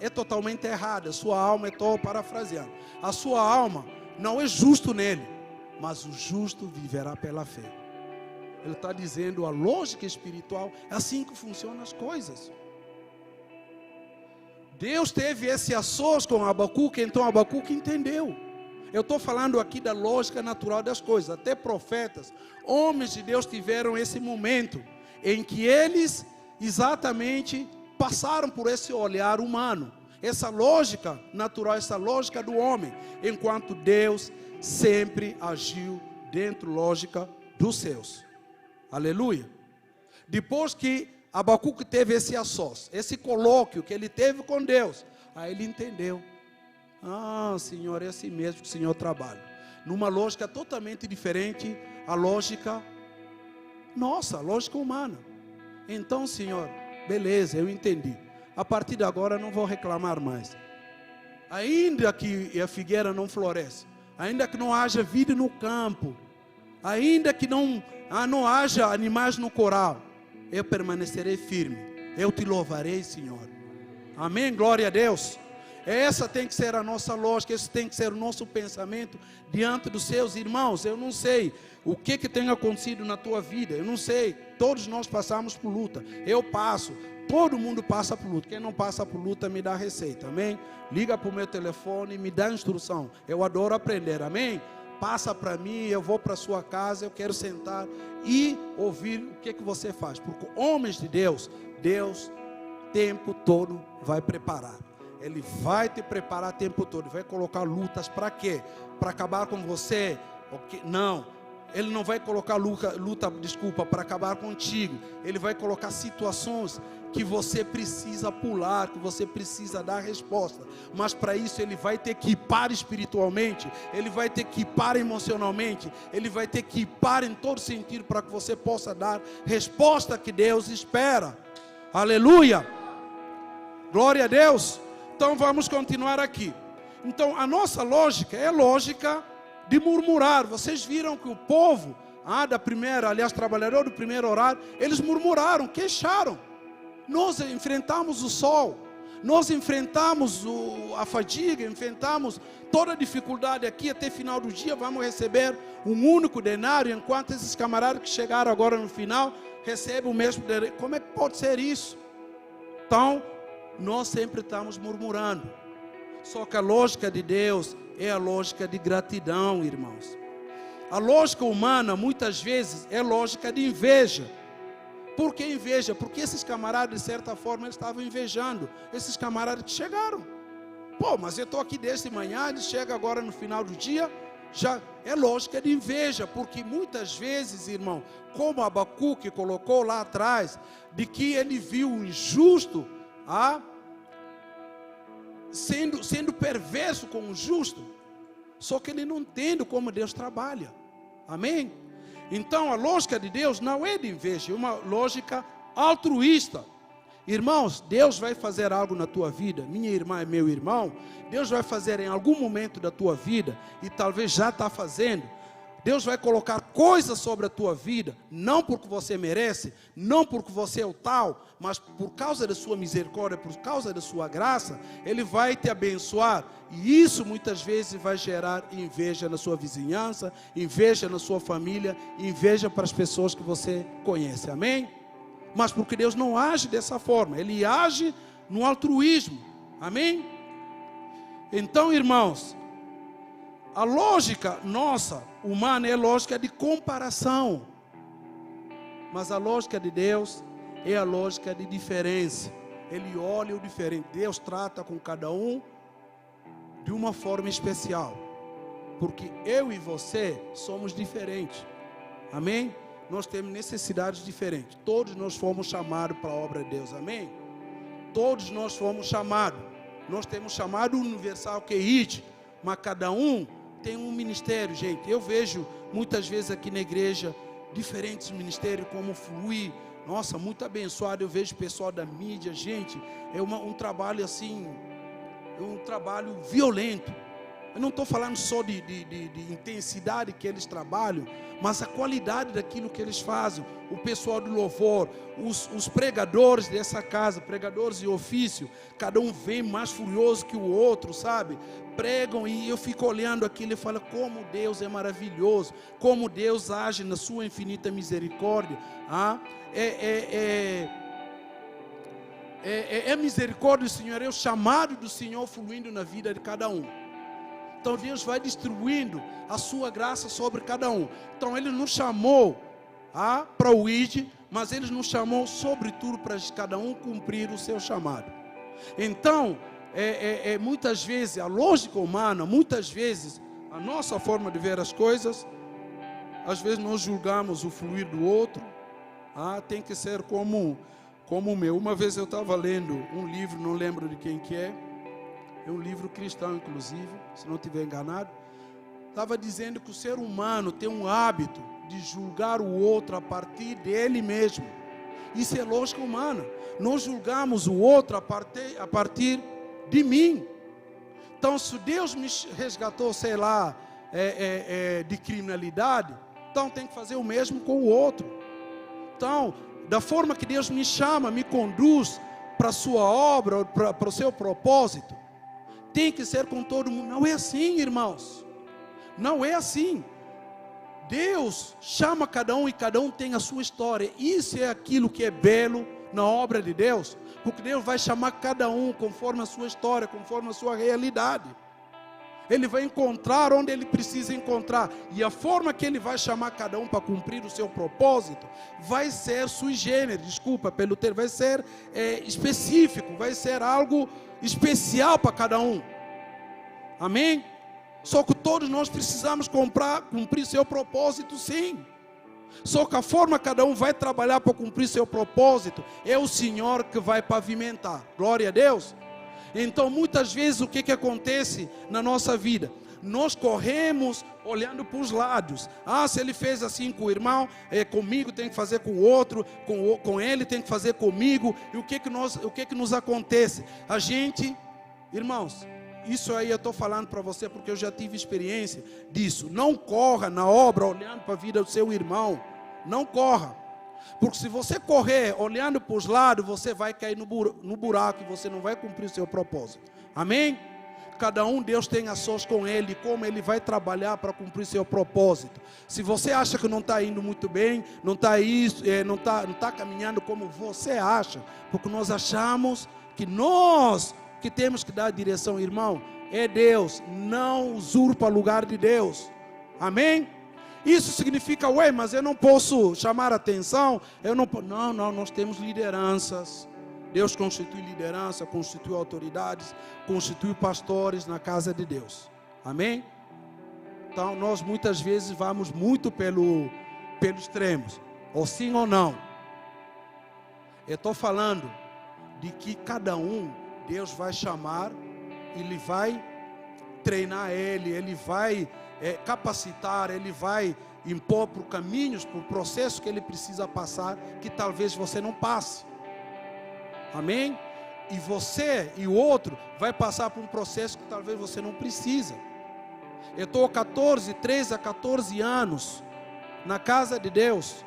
é totalmente errada. A sua alma, estou parafraseando, a sua alma não é justo nele, mas o justo viverá pela fé. Ele está dizendo a lógica espiritual, é assim que funcionam as coisas. Deus teve esse ações com Abacuque, então Abacuque entendeu. Eu estou falando aqui da lógica natural das coisas. Até profetas, homens de Deus tiveram esse momento em que eles exatamente passaram por esse olhar humano, essa lógica natural, essa lógica do homem, enquanto Deus sempre agiu dentro da lógica dos céus. Aleluia. Depois que Abacuque teve esse açós, esse colóquio que ele teve com Deus, aí ele entendeu. Senhor, é assim mesmo que o Senhor trabalha. Numa lógica totalmente diferente, a lógica nossa, a lógica humana. Então, Senhor, beleza, eu entendi. A partir de agora não vou reclamar mais. Ainda que a figueira não floresça, ainda que não haja vida no campo, ainda que não haja animais no coral, eu permanecerei firme. Eu te louvarei, Senhor. Amém, glória a Deus. Essa tem que ser a nossa lógica, esse tem que ser o nosso pensamento diante dos seus irmãos. Eu não sei o que tem acontecido na tua vida, eu não sei, todos nós passamos por luta, eu passo, todo mundo passa por luta. Quem não passa por luta me dá receita, amém? Liga para o meu telefone, me dá instrução, eu adoro aprender, amém? Passa para mim, eu vou para a sua casa, eu quero sentar e ouvir o que você faz, porque homens de Deus, Deus o tempo todo vai preparar. Ele vai te preparar o tempo todo. Vai colocar lutas para quê? Para acabar com você? Não. Ele não vai colocar luta, para acabar contigo. Ele vai colocar situações que você precisa pular, que você precisa dar resposta. Mas para isso ele vai ter que equipar espiritualmente. Ele vai ter que equipar emocionalmente. Ele vai ter que equipar em todo sentido para que você possa dar resposta que Deus espera. Aleluia! Glória a Deus! Então vamos continuar aqui. Então a nossa lógica é a lógica de murmurar. Vocês viram que o povo trabalhador do primeiro horário, eles murmuraram, queixaram. Nós enfrentamos o sol, nós enfrentamos a fadiga, enfrentamos toda a dificuldade aqui, até final do dia vamos receber um único denário, enquanto esses camaradas que chegaram agora no final, recebem o mesmo denário. Como é que pode ser isso? Então, nós sempre estamos murmurando. Só que a lógica de Deus é a lógica de gratidão, irmãos. A lógica humana, muitas vezes, é lógica de inveja. Por que inveja? Porque esses camaradas, de certa forma, eles estavam invejando esses camaradas que chegaram. Pô, mas eu estou aqui desde manhã, eles chegam agora no final do dia. Já é lógica de inveja, porque muitas vezes, irmão, como Abacuque colocou lá atrás, de que ele viu o injusto sendo perverso com o justo, só que ele não entende como Deus trabalha, amém? Então a lógica de Deus não é de inveja, é uma lógica altruísta. Irmãos, Deus vai fazer algo na tua vida, minha irmã e meu irmão, Deus vai fazer em algum momento da tua vida, e talvez já está fazendo. Deus vai colocar coisas sobre a tua vida, não porque você merece, não porque você é o tal, mas por causa da sua misericórdia, por causa da sua graça, Ele vai te abençoar. E isso muitas vezes vai gerar inveja na sua vizinhança, inveja na sua família, inveja para as pessoas que você conhece, amém? Mas porque Deus não age dessa forma, Ele age no altruísmo, amém? Então, irmãos, a lógica nossa, humana, é lógica de comparação. Mas a lógica de Deus é a lógica de diferença. Ele olha o diferente. Deus trata com cada um de uma forma especial. Porque eu e você somos diferentes. Amém? Nós temos necessidades diferentes. Todos nós fomos chamados para a obra de Deus. Amém? Todos nós fomos chamados. Nós temos chamado universal que é ide, mas cada um tem um ministério, gente. Eu vejo muitas vezes aqui na igreja diferentes ministérios, como flui. Nossa, muito abençoado. Eu vejo o pessoal da mídia, gente. É um trabalho assim, é um trabalho violento. Eu não estou falando só de intensidade que eles trabalham, mas a qualidade daquilo que eles fazem. O pessoal do louvor, os pregadores dessa casa, pregadores de ofício, cada um vem mais furioso que o outro, sabe? Pregam e eu fico olhando aquilo e falo, como Deus é maravilhoso, como Deus age na sua infinita misericórdia. É a misericórdia do Senhor, é o chamado do Senhor fluindo na vida de cada um. Então Deus vai distribuindo a sua graça sobre cada um. Então Ele nos chamou para o ID, mas Ele nos chamou sobretudo para cada um cumprir o seu chamado. Então, muitas vezes, a lógica humana, muitas vezes, a nossa forma de ver as coisas, às vezes nós julgamos o fluir do outro, tem que ser como o meu. Uma vez eu estava lendo um livro, não lembro de quem que é um livro cristão, inclusive, se não estiver enganado. Estava dizendo que o ser humano tem um hábito de julgar o outro a partir dele mesmo. Isso é lógica humana. Nós julgamos o outro a partir de mim. Então, se Deus me resgatou, sei lá, de criminalidade, então tem que fazer o mesmo com o outro. Então, da forma que Deus me chama, me conduz para a sua obra, para o seu propósito, tem que ser com todo mundo. Não é assim, irmãos. Não é assim. Deus chama cada um e cada um tem a sua história. Isso é aquilo que é belo na obra de Deus, porque Deus vai chamar cada um conforme a sua história, conforme a sua realidade. Ele vai encontrar onde ele precisa encontrar, e a forma que ele vai chamar cada um para cumprir o seu propósito vai ser sui generis, desculpa pelo termo, vai ser específico, vai ser algo especial para cada um. Amém? Só que todos nós precisamos cumprir seu propósito, sim. Só que a forma que cada um vai trabalhar para cumprir seu propósito é o Senhor que vai pavimentar. Glória a Deus. Então muitas vezes o que acontece na nossa vida? Nós corremos olhando para os lados. Se ele fez assim com o irmão, comigo tem que fazer com o outro, com ele tem que fazer comigo. E o que nos acontece? A gente, irmãos, isso aí eu estou falando para você porque eu já tive experiência disso. Não corra na obra olhando para a vida do seu irmão. Não corra. Porque se você correr olhando para os lados, você vai cair no buraco e você não vai cumprir o seu propósito. Amém? Cada um, Deus tem a sós com ele, como ele vai trabalhar para cumprir seu propósito. Se você acha que não está indo muito bem, não está caminhando como você acha, porque nós achamos que nós que temos que dar a direção, irmão, é Deus. Não usurpa o lugar de Deus. Amém? Isso significa, mas eu não posso chamar atenção, não, nós temos lideranças. Deus constitui liderança, constitui autoridades, constitui pastores na casa de Deus. Amém? Então nós muitas vezes vamos muito pelos extremos, ou sim ou não. Eu estou falando de que cada um, Deus vai chamar, Ele vai treinar ele vai capacitar, ele vai impor por caminhos, por processos que ele precisa passar, que talvez você não passe. Amém? E você e o outro vai passar por um processo que talvez você não precisa. Eu estou há 13 a 14 anos na casa de Deus.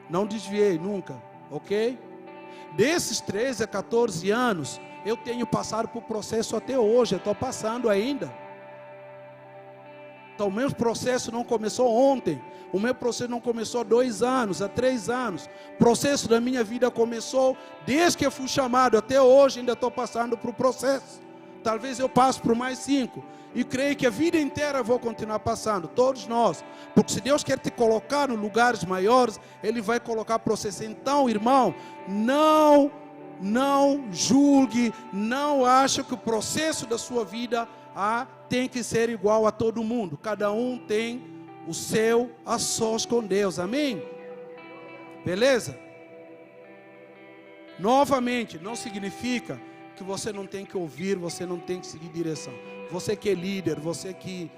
Não desviei nunca, ok? Desses 13 a 14 anos, eu tenho passado por processo até hoje, eu estou passando ainda. Então o meu processo não começou ontem, o meu processo não começou há 2 anos, há 3 anos. O processo da minha vida começou desde que eu fui chamado, até hoje ainda estou passando por processo. Talvez eu passe por mais 5, e creio que a vida inteira eu vou continuar passando, todos nós. Porque se Deus quer te colocar em lugares maiores, Ele vai colocar processo. Então, irmão, não julgue, não ache que o processo da sua vida tem que ser igual a todo mundo. Cada um tem o seu a sós com Deus. Amém? Beleza? Novamente, não significa que você não tem que ouvir, você não tem que seguir direção. Você que é líder, você que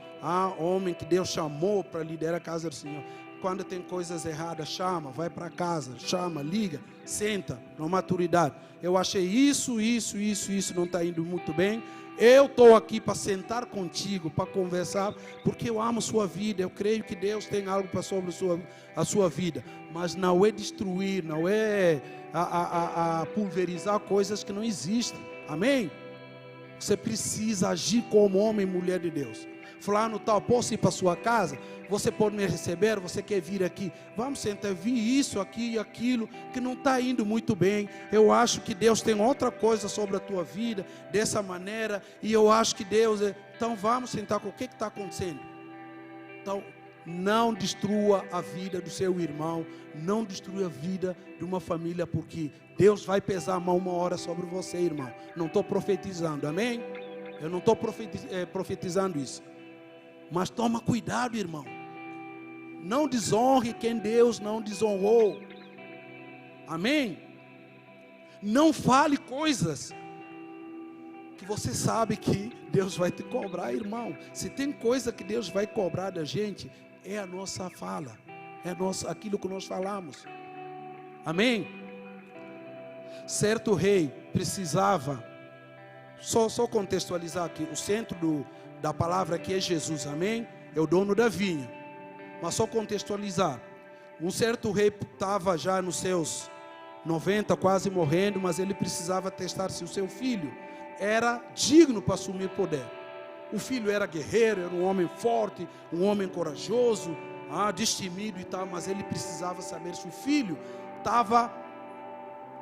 homem que Deus chamou para liderar a casa do Senhor. Quando tem coisas erradas, chama, vai para casa, chama, liga, senta, na maturidade. Eu achei isso não está indo muito bem. Eu estou aqui para sentar contigo, para conversar, porque eu amo sua vida. Eu creio que Deus tem algo para sobre a sua vida. Mas não é destruir, não é pulverizar coisas que não existem. Amém? Você precisa agir como homem e mulher de Deus. Fulano tal, posso ir para sua casa? Você pode me receber? Você quer vir aqui? Vamos sentar, vi isso, aqui e aquilo, que não está indo muito bem. Eu acho que Deus tem outra coisa sobre a tua vida, dessa maneira, e eu acho que Deus Então vamos sentar com o que está acontecendo. Então, não destrua a vida do seu irmão, não destrua a vida de uma família, porque Deus vai pesar a mão uma hora sobre você, irmão. Não estou profetizando, amém? Eu não estou profetizando isso. Mas toma cuidado, irmão. Não desonre quem Deus não desonrou. Amém? Não fale coisas que você sabe que Deus vai te cobrar, irmão. Se tem coisa que Deus vai cobrar da gente, é a nossa fala, aquilo que nós falamos. Amém? Certo rei precisava, só contextualizar aqui, o centro da palavra aqui é Jesus, amém? É o dono da vinha. Mas só contextualizar, Um certo rei estava já nos seus 90, quase morrendo, mas ele precisava testar se o seu filho era digno para assumir poder. O filho era guerreiro, era um homem forte, um homem corajoso, destemido e tal, mas ele precisava saber se o filho estava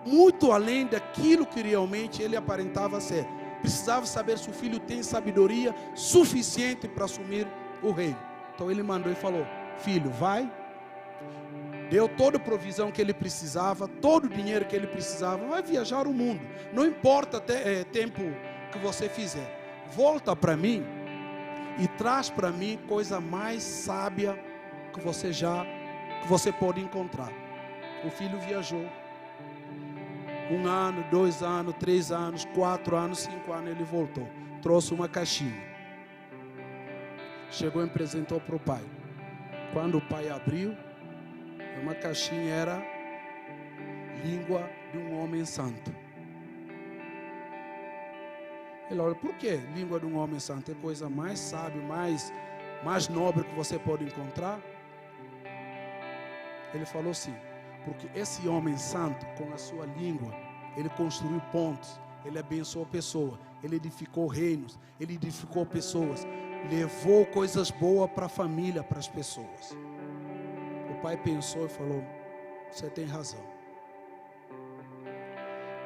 muito além daquilo que realmente ele aparentava ser. Precisava saber se o filho tem sabedoria suficiente para assumir o reino. Então ele mandou e falou: filho, vai. Deu toda a provisão que ele precisava, todo o dinheiro que ele precisava. Vai viajar o mundo. Não importa tempo que você fizer. Volta para mim e traz para mim coisa mais sábia que você pode encontrar. O filho viajou. 1 ano, 2 anos, 3 anos, 4 anos, 5 anos, ele voltou. Trouxe uma caixinha. Chegou e apresentou para o pai. Quando o pai abriu, uma caixinha era língua de um homem santo. Ele olha, por que língua de um homem santo? É coisa mais sábia, mais nobre que você pode encontrar. Ele falou assim: porque esse homem santo, com a sua língua, ele construiu pontes, ele abençoou pessoas, ele edificou reinos, ele edificou pessoas, levou coisas boas para a família, para as pessoas. O pai pensou e falou: você tem razão.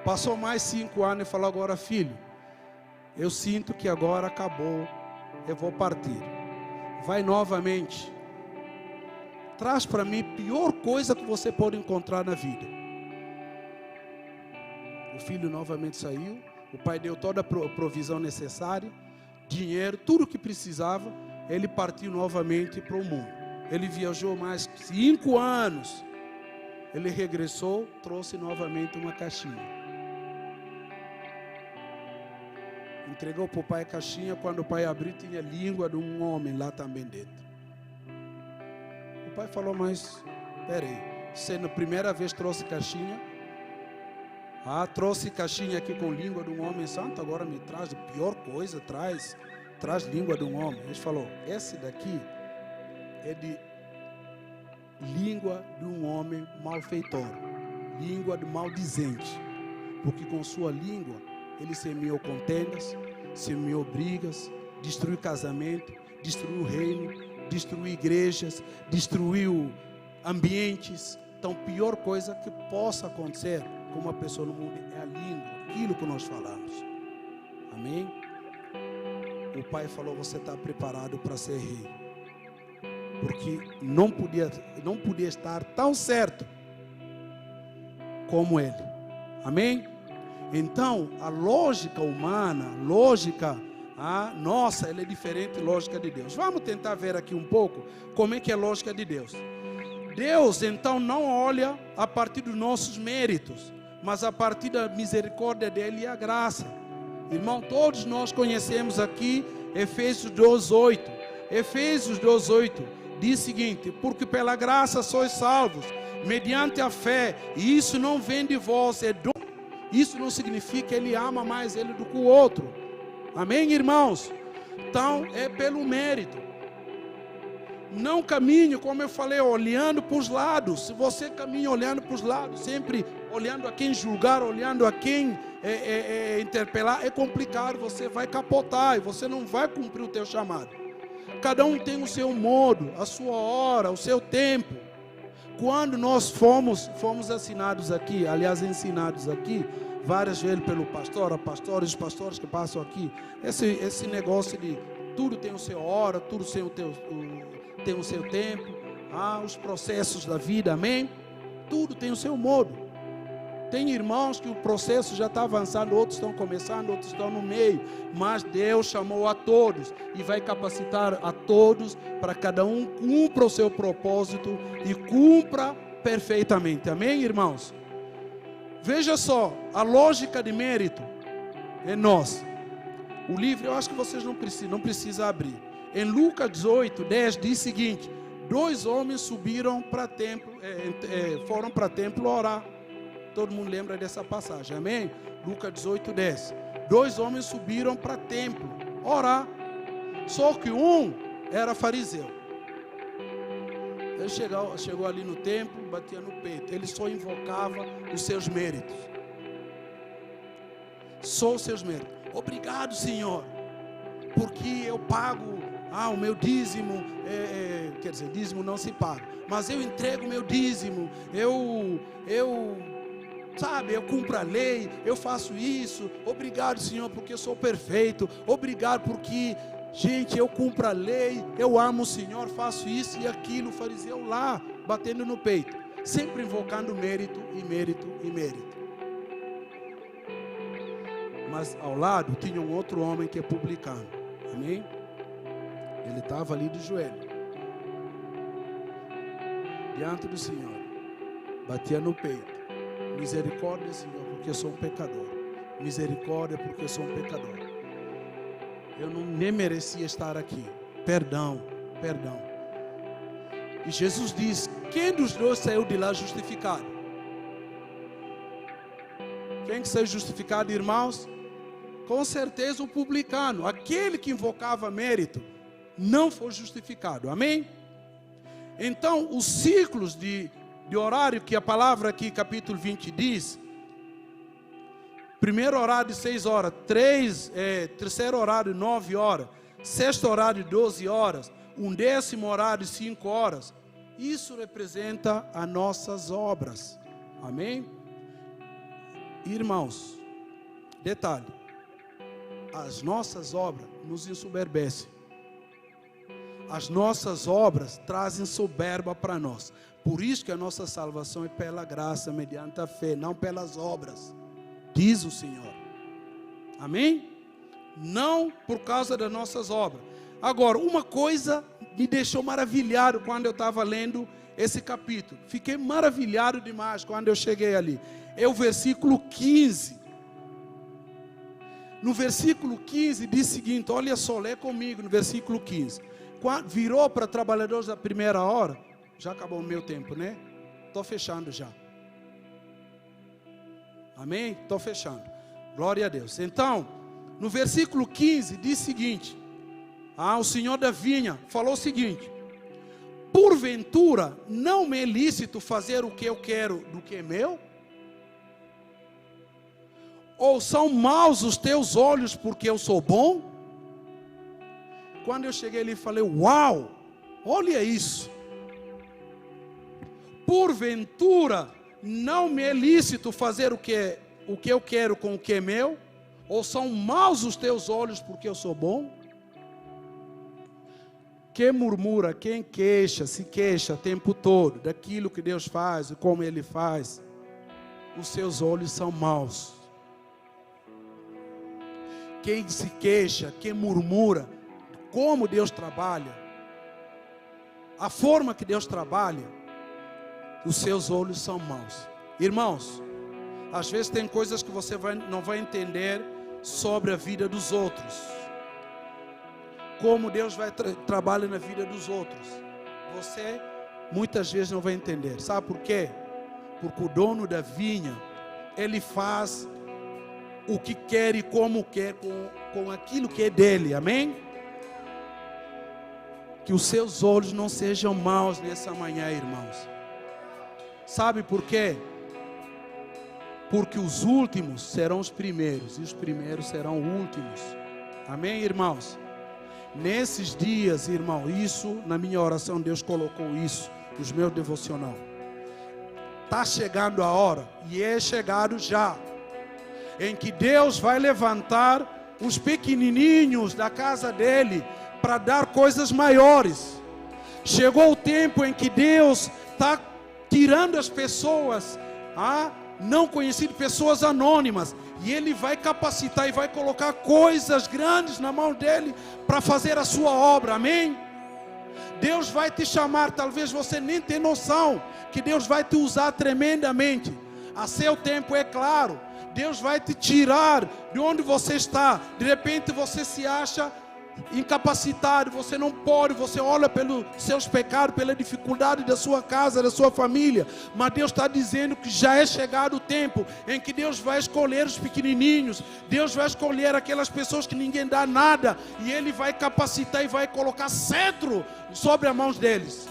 Passou mais 5 anos e falou: agora, filho, eu sinto que agora acabou, eu vou partir. Vai novamente. Traz para mim a pior coisa que você pode encontrar na vida. O filho novamente saiu. O pai deu toda a provisão necessária, dinheiro, tudo o que precisava. Ele partiu novamente para o mundo. Ele viajou mais 5 anos. Ele regressou, trouxe novamente uma caixinha. Entregou para o pai a caixinha. Quando o pai abriu, tinha a língua de um homem lá também dentro. O pai falou: mas, peraí, você na primeira vez trouxe caixinha? Trouxe caixinha aqui com língua de um homem santo, agora me traz a pior coisa, traz língua de um homem. Ele falou: esse daqui é de língua de um homem malfeitor, língua de maldizente, porque com sua língua ele semeou contendas, semeou brigas, destruiu casamento, destruiu reino, destruiu igrejas, destruiu ambientes. Então, a pior coisa que possa acontecer com uma pessoa no mundo é a língua, aquilo que nós falamos. Amém? O pai falou: você está preparado para ser rei, porque não podia estar tão certo como ele. Amém? Então, a lógica humana, nossa, ela é diferente da lógica de Deus. Vamos tentar ver aqui um pouco como é que é a lógica de Deus. Deus, então, não olha a partir dos nossos méritos, mas a partir da misericórdia dele e a graça. Irmão, todos nós conhecemos aqui Efésios 2:8. Efésios 2:8 diz o seguinte: porque pela graça sois salvos, mediante a fé, e isso não vem de vós, é dom. Isso não significa que ele ama mais ele do que o outro. Amém, irmãos? Então, é pelo mérito. Não caminhe, como eu falei, olhando para os lados. Se você caminha olhando para os lados, sempre olhando a quem julgar, olhando a quem interpelar, é complicado. Você vai capotar e você não vai cumprir o teu chamado. Cada um tem o seu modo, a sua hora, o seu tempo. Quando nós fomos ensinados aqui várias vezes pelo pastor, os pastores que passam aqui, esse negócio de tudo tem o seu hora, tudo tem o seu tempo, os processos da vida, amém? Tudo tem o seu modo. Tem irmãos que o processo já está avançando, outros estão começando, outros estão no meio, mas Deus chamou a todos e vai capacitar a todos para cada um cumpra o seu propósito e cumpra perfeitamente, amém, irmãos? Veja só, a lógica de mérito é nós. O livro, eu acho que vocês não precisam abrir. Em Lucas 18:10 diz o seguinte: 2 homens subiram para o templo, foram para o templo orar. Todo mundo lembra dessa passagem, amém? Lucas 18:10. 2 homens subiram para o templo orar. Só que um era fariseu Ele chegou ali no templo, batia no peito. Ele só invocava os seus méritos. Só os seus méritos. Obrigado, Senhor, porque eu pago o meu dízimo. Quer dizer, dízimo não se paga, mas eu entrego o meu dízimo. Eu cumpro a lei, eu faço isso. Obrigado, Senhor, porque eu sou perfeito. Obrigado porque, gente, eu cumpro a lei, eu amo o Senhor, faço isso e aquilo. O fariseu lá, batendo no peito, sempre invocando mérito e mérito e mérito. Mas ao lado tinha um outro homem que é publicano. Amém? Ele estava ali de joelho, diante do Senhor, batia no peito. Misericórdia, Senhor, porque eu sou um pecador. Misericórdia, porque eu sou um pecador. Eu nem merecia estar aqui. Perdão, perdão. E Jesus diz: quem dos dois saiu de lá justificado? Quem que saiu justificado, irmãos? Com certeza o publicano. Aquele que invocava mérito não foi justificado. Amém? Então, os ciclos de horário que a palavra aqui, capítulo 20 diz: primeiro horário de 6 horas, terceiro horário de 9 horas, sexto horário de 12 horas, 11º horário de 5 horas. Isso representa as nossas obras. Amém? Irmãos, detalhe: as nossas obras nos ensoberbecem. As nossas obras trazem soberba para nós. Por isso que a nossa salvação é pela graça, mediante a fé, não pelas obras, diz o Senhor. Amém? Não por causa das nossas obras. Agora, uma coisa me deixou maravilhado quando eu estava lendo esse capítulo. Fiquei maravilhado demais quando eu cheguei ali. É o versículo 15. No versículo 15 diz o seguinte, olha só, lê comigo no versículo 15. Virou para trabalhadores da primeira hora. Já acabou o meu tempo, né? Estou fechando já. Amém? Estou fechando. Glória a Deus. Então, no versículo 15 diz o seguinte. O senhor da vinha falou o seguinte: porventura não me é lícito fazer o que eu quero do que é meu? Ou são maus os teus olhos porque eu sou bom? Quando eu cheguei ali, falei: uau, olha isso. Porventura não me é lícito fazer o que eu quero com o que é meu? Ou são maus os teus olhos porque eu sou bom? Quem murmura, quem se queixa o tempo todo daquilo que Deus faz e como Ele faz, os seus olhos são maus. Quem se queixa, quem murmura, como Deus trabalha, a forma que Deus trabalha, os seus olhos são maus. Irmãos, às vezes tem coisas que você não vai entender sobre a vida dos outros. Como Deus trabalha na vida dos outros. Você muitas vezes não vai entender. Sabe por quê? Porque o dono da vinha, ele faz o que quer e como quer com aquilo que é dele. Amém? Que os seus olhos não sejam maus nessa manhã, irmãos. Sabe por quê? Porque os últimos serão os primeiros e os primeiros serão últimos. Amém, irmãos? Nesses dias, irmão, isso na minha oração Deus colocou isso nos meus devocional. Está chegando a hora, e é chegado já, em que Deus vai levantar os pequenininhos da casa dele para dar coisas maiores. Chegou o tempo em que Deus está tirando as pessoas não conhecidas, pessoas anônimas, e Ele vai capacitar e vai colocar coisas grandes na mão dele para fazer a sua obra. Amém? Deus vai te chamar, talvez você nem tenha noção que Deus vai te usar tremendamente. A seu tempo, é claro. Deus vai te tirar de onde você está. De repente você se acha incapacitado, você não pode, você olha pelos seus pecados, pela dificuldade da sua casa, da sua família, mas Deus está dizendo que já é chegado o tempo em que Deus vai escolher os pequenininhos, Deus vai escolher aquelas pessoas que ninguém dá nada, e Ele vai capacitar e vai colocar cetro sobre as mãos deles.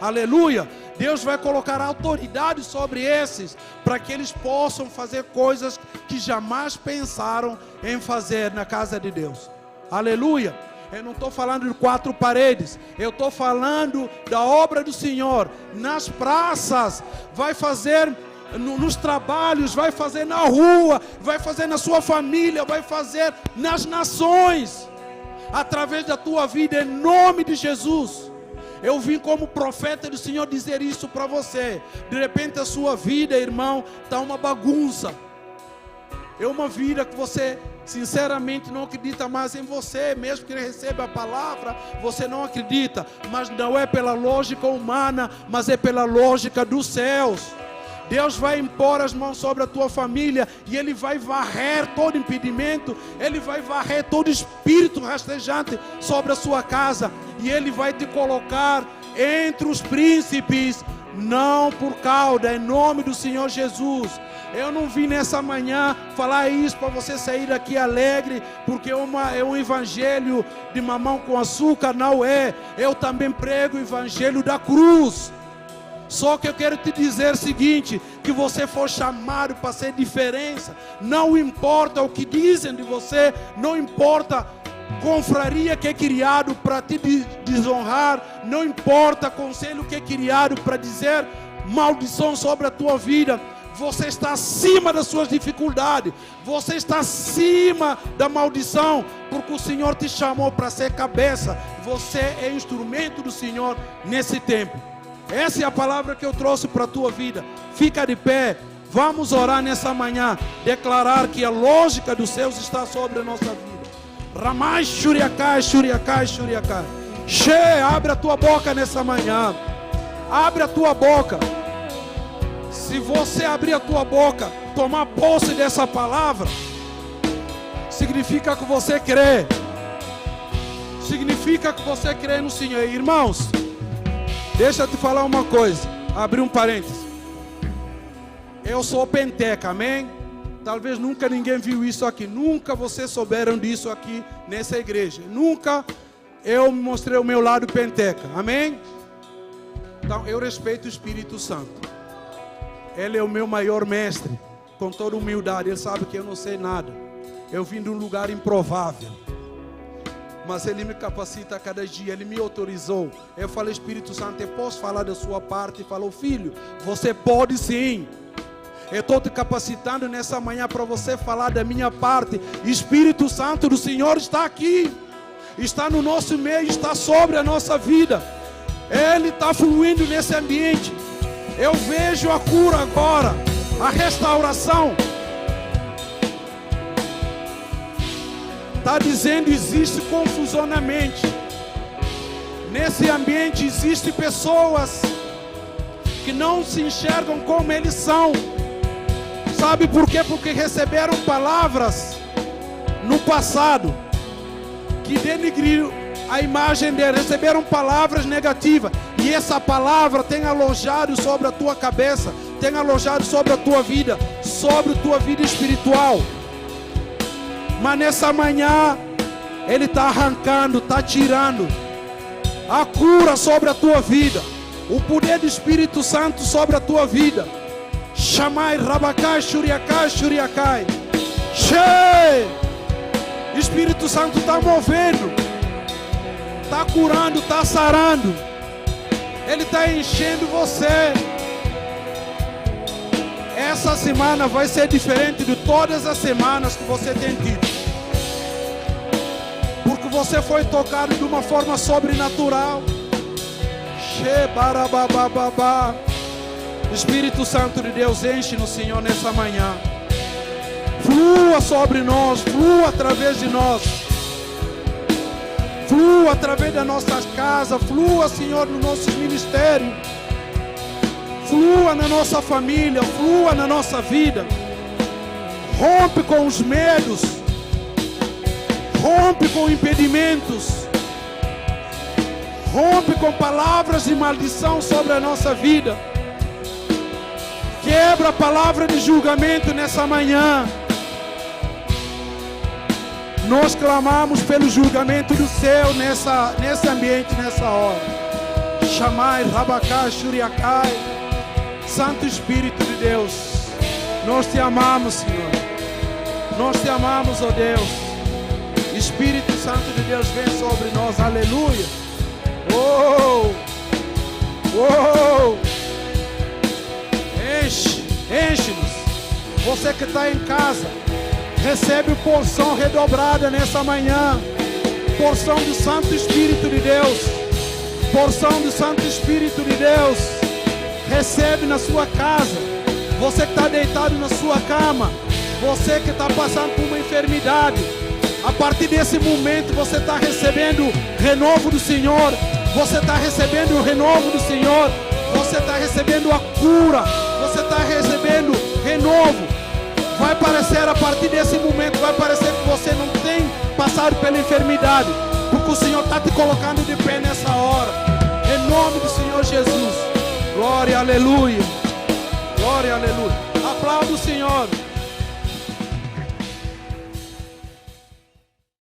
Aleluia. Deus vai colocar autoridade sobre esses, para que eles possam fazer coisas que jamais pensaram em fazer na casa de Deus. Aleluia. Eu não estou falando de 4 paredes, eu estou falando da obra do Senhor, nas praças, vai fazer nos trabalhos, vai fazer na rua, vai fazer na sua família, vai fazer nas nações, através da tua vida, em nome de Jesus. Eu vim como profeta do Senhor dizer isso para você. De repente a sua vida, irmão, está uma bagunça. É uma vida que você sinceramente não acredita mais em você. Mesmo que receba a palavra, você não acredita. Mas não é pela lógica humana, mas é pela lógica dos céus. Deus vai impor as mãos sobre a tua família e Ele vai varrer todo impedimento, Ele vai varrer todo espírito rastejante sobre a sua casa, e Ele vai te colocar entre os príncipes, não por cauda, em nome do Senhor Jesus. Eu não vim nessa manhã falar isso para você sair daqui alegre, porque é um evangelho de mamão com açúcar, não é. Eu também prego o evangelho da cruz. Só que eu quero te dizer o seguinte, que você foi chamado para ser diferença. Não importa o que dizem de você, não importa confraria que é criado para te desonrar, não importa conselho que é criado para dizer maldição sobre a tua vida. Você está acima das suas dificuldades, você está acima da maldição, porque o Senhor te chamou para ser cabeça. Você é instrumento do Senhor nesse tempo. Essa é a palavra que eu trouxe para a tua vida. Fica de pé, vamos orar nessa manhã, declarar que a lógica dos céus está sobre a nossa vida. Ramai, Shuriakai, Shuriakai, Shuriakai. Che, abre a tua boca nessa manhã. Abre a tua boca. Se você abrir a tua boca, tomar posse dessa palavra, significa que você crê. Significa que você crê no Senhor. Irmãos, deixa eu te falar uma coisa. Abrir um parênteses. Eu sou penteca, amém? Talvez nunca ninguém viu isso aqui. Nunca vocês souberam disso aqui nessa igreja. Nunca eu mostrei o meu lado penteca, amém? Então eu respeito o Espírito Santo. Ele é o meu maior mestre. Com toda humildade, Ele sabe que eu não sei nada. Eu vim de um lugar improvável, mas Ele me capacita a cada dia. Ele me autorizou. Eu falei, Espírito Santo, eu posso falar da sua parte? Ele falou, filho, você pode sim. Eu estou te capacitando nessa manhã para você falar da minha parte. Espírito Santo do Senhor está aqui, está no nosso meio, está sobre a nossa vida. Ele está fluindo nesse ambiente. Eu vejo a cura agora, a restauração. Está dizendo, existe confusão na mente. Nesse ambiente existem pessoas que não se enxergam como eles são. Sabe por quê? Porque receberam palavras no passado que denigriram a imagem dele. Receberam palavras negativas, e essa palavra tem alojado sobre a tua cabeça, tem alojado sobre a tua vida, sobre a tua vida espiritual. Mas nessa manhã Ele está arrancando, está tirando a cura sobre a tua vida, o poder do Espírito Santo sobre a tua vida. Chamai, Rabakai, Shuriakai, Shuriakai. Che! Espírito Santo está movendo, está curando, está sarando. Ele está enchendo você. Essa semana vai ser diferente de todas as semanas que você tem tido, porque você foi tocado de uma forma sobrenatural. Che, barabababá. Espírito Santo de Deus, enche no Senhor nessa manhã. Flua sobre nós, flua através de nós. Flua através das nossas casas, flua, Senhor, no nosso ministério. Flua na nossa família, flua na nossa vida. Rompe com os medos, rompe com impedimentos, rompe com palavras de maldição sobre a nossa vida. Quebra a palavra de julgamento nessa manhã. Nós clamamos pelo julgamento do céu nesse ambiente, nessa hora. Shamai, Rabacai, Shuriacai. Santo Espírito de Deus, nós te amamos, Senhor. Nós te amamos, ó Deus. Espírito Santo de Deus, vem sobre nós. Aleluia. Oh, oh. Enche-nos. Você que está em casa, recebe porção redobrada nessa manhã. Porção do Santo Espírito de Deus. Porção do Santo Espírito de Deus. Recebe na sua casa. Você que está deitado na sua cama. Você que está passando por uma enfermidade. A partir desse momento você está recebendo renovo do Senhor. Você está recebendo o renovo do Senhor. Você está recebendo a cura. Você está recebendo renovo. Vai parecer, a partir desse momento, vai parecer que você não tem passado pela enfermidade, porque o Senhor está te colocando de pé nessa hora. Em nome do Senhor Jesus. Glória, aleluia. Glória, aleluia. Aplauda o Senhor.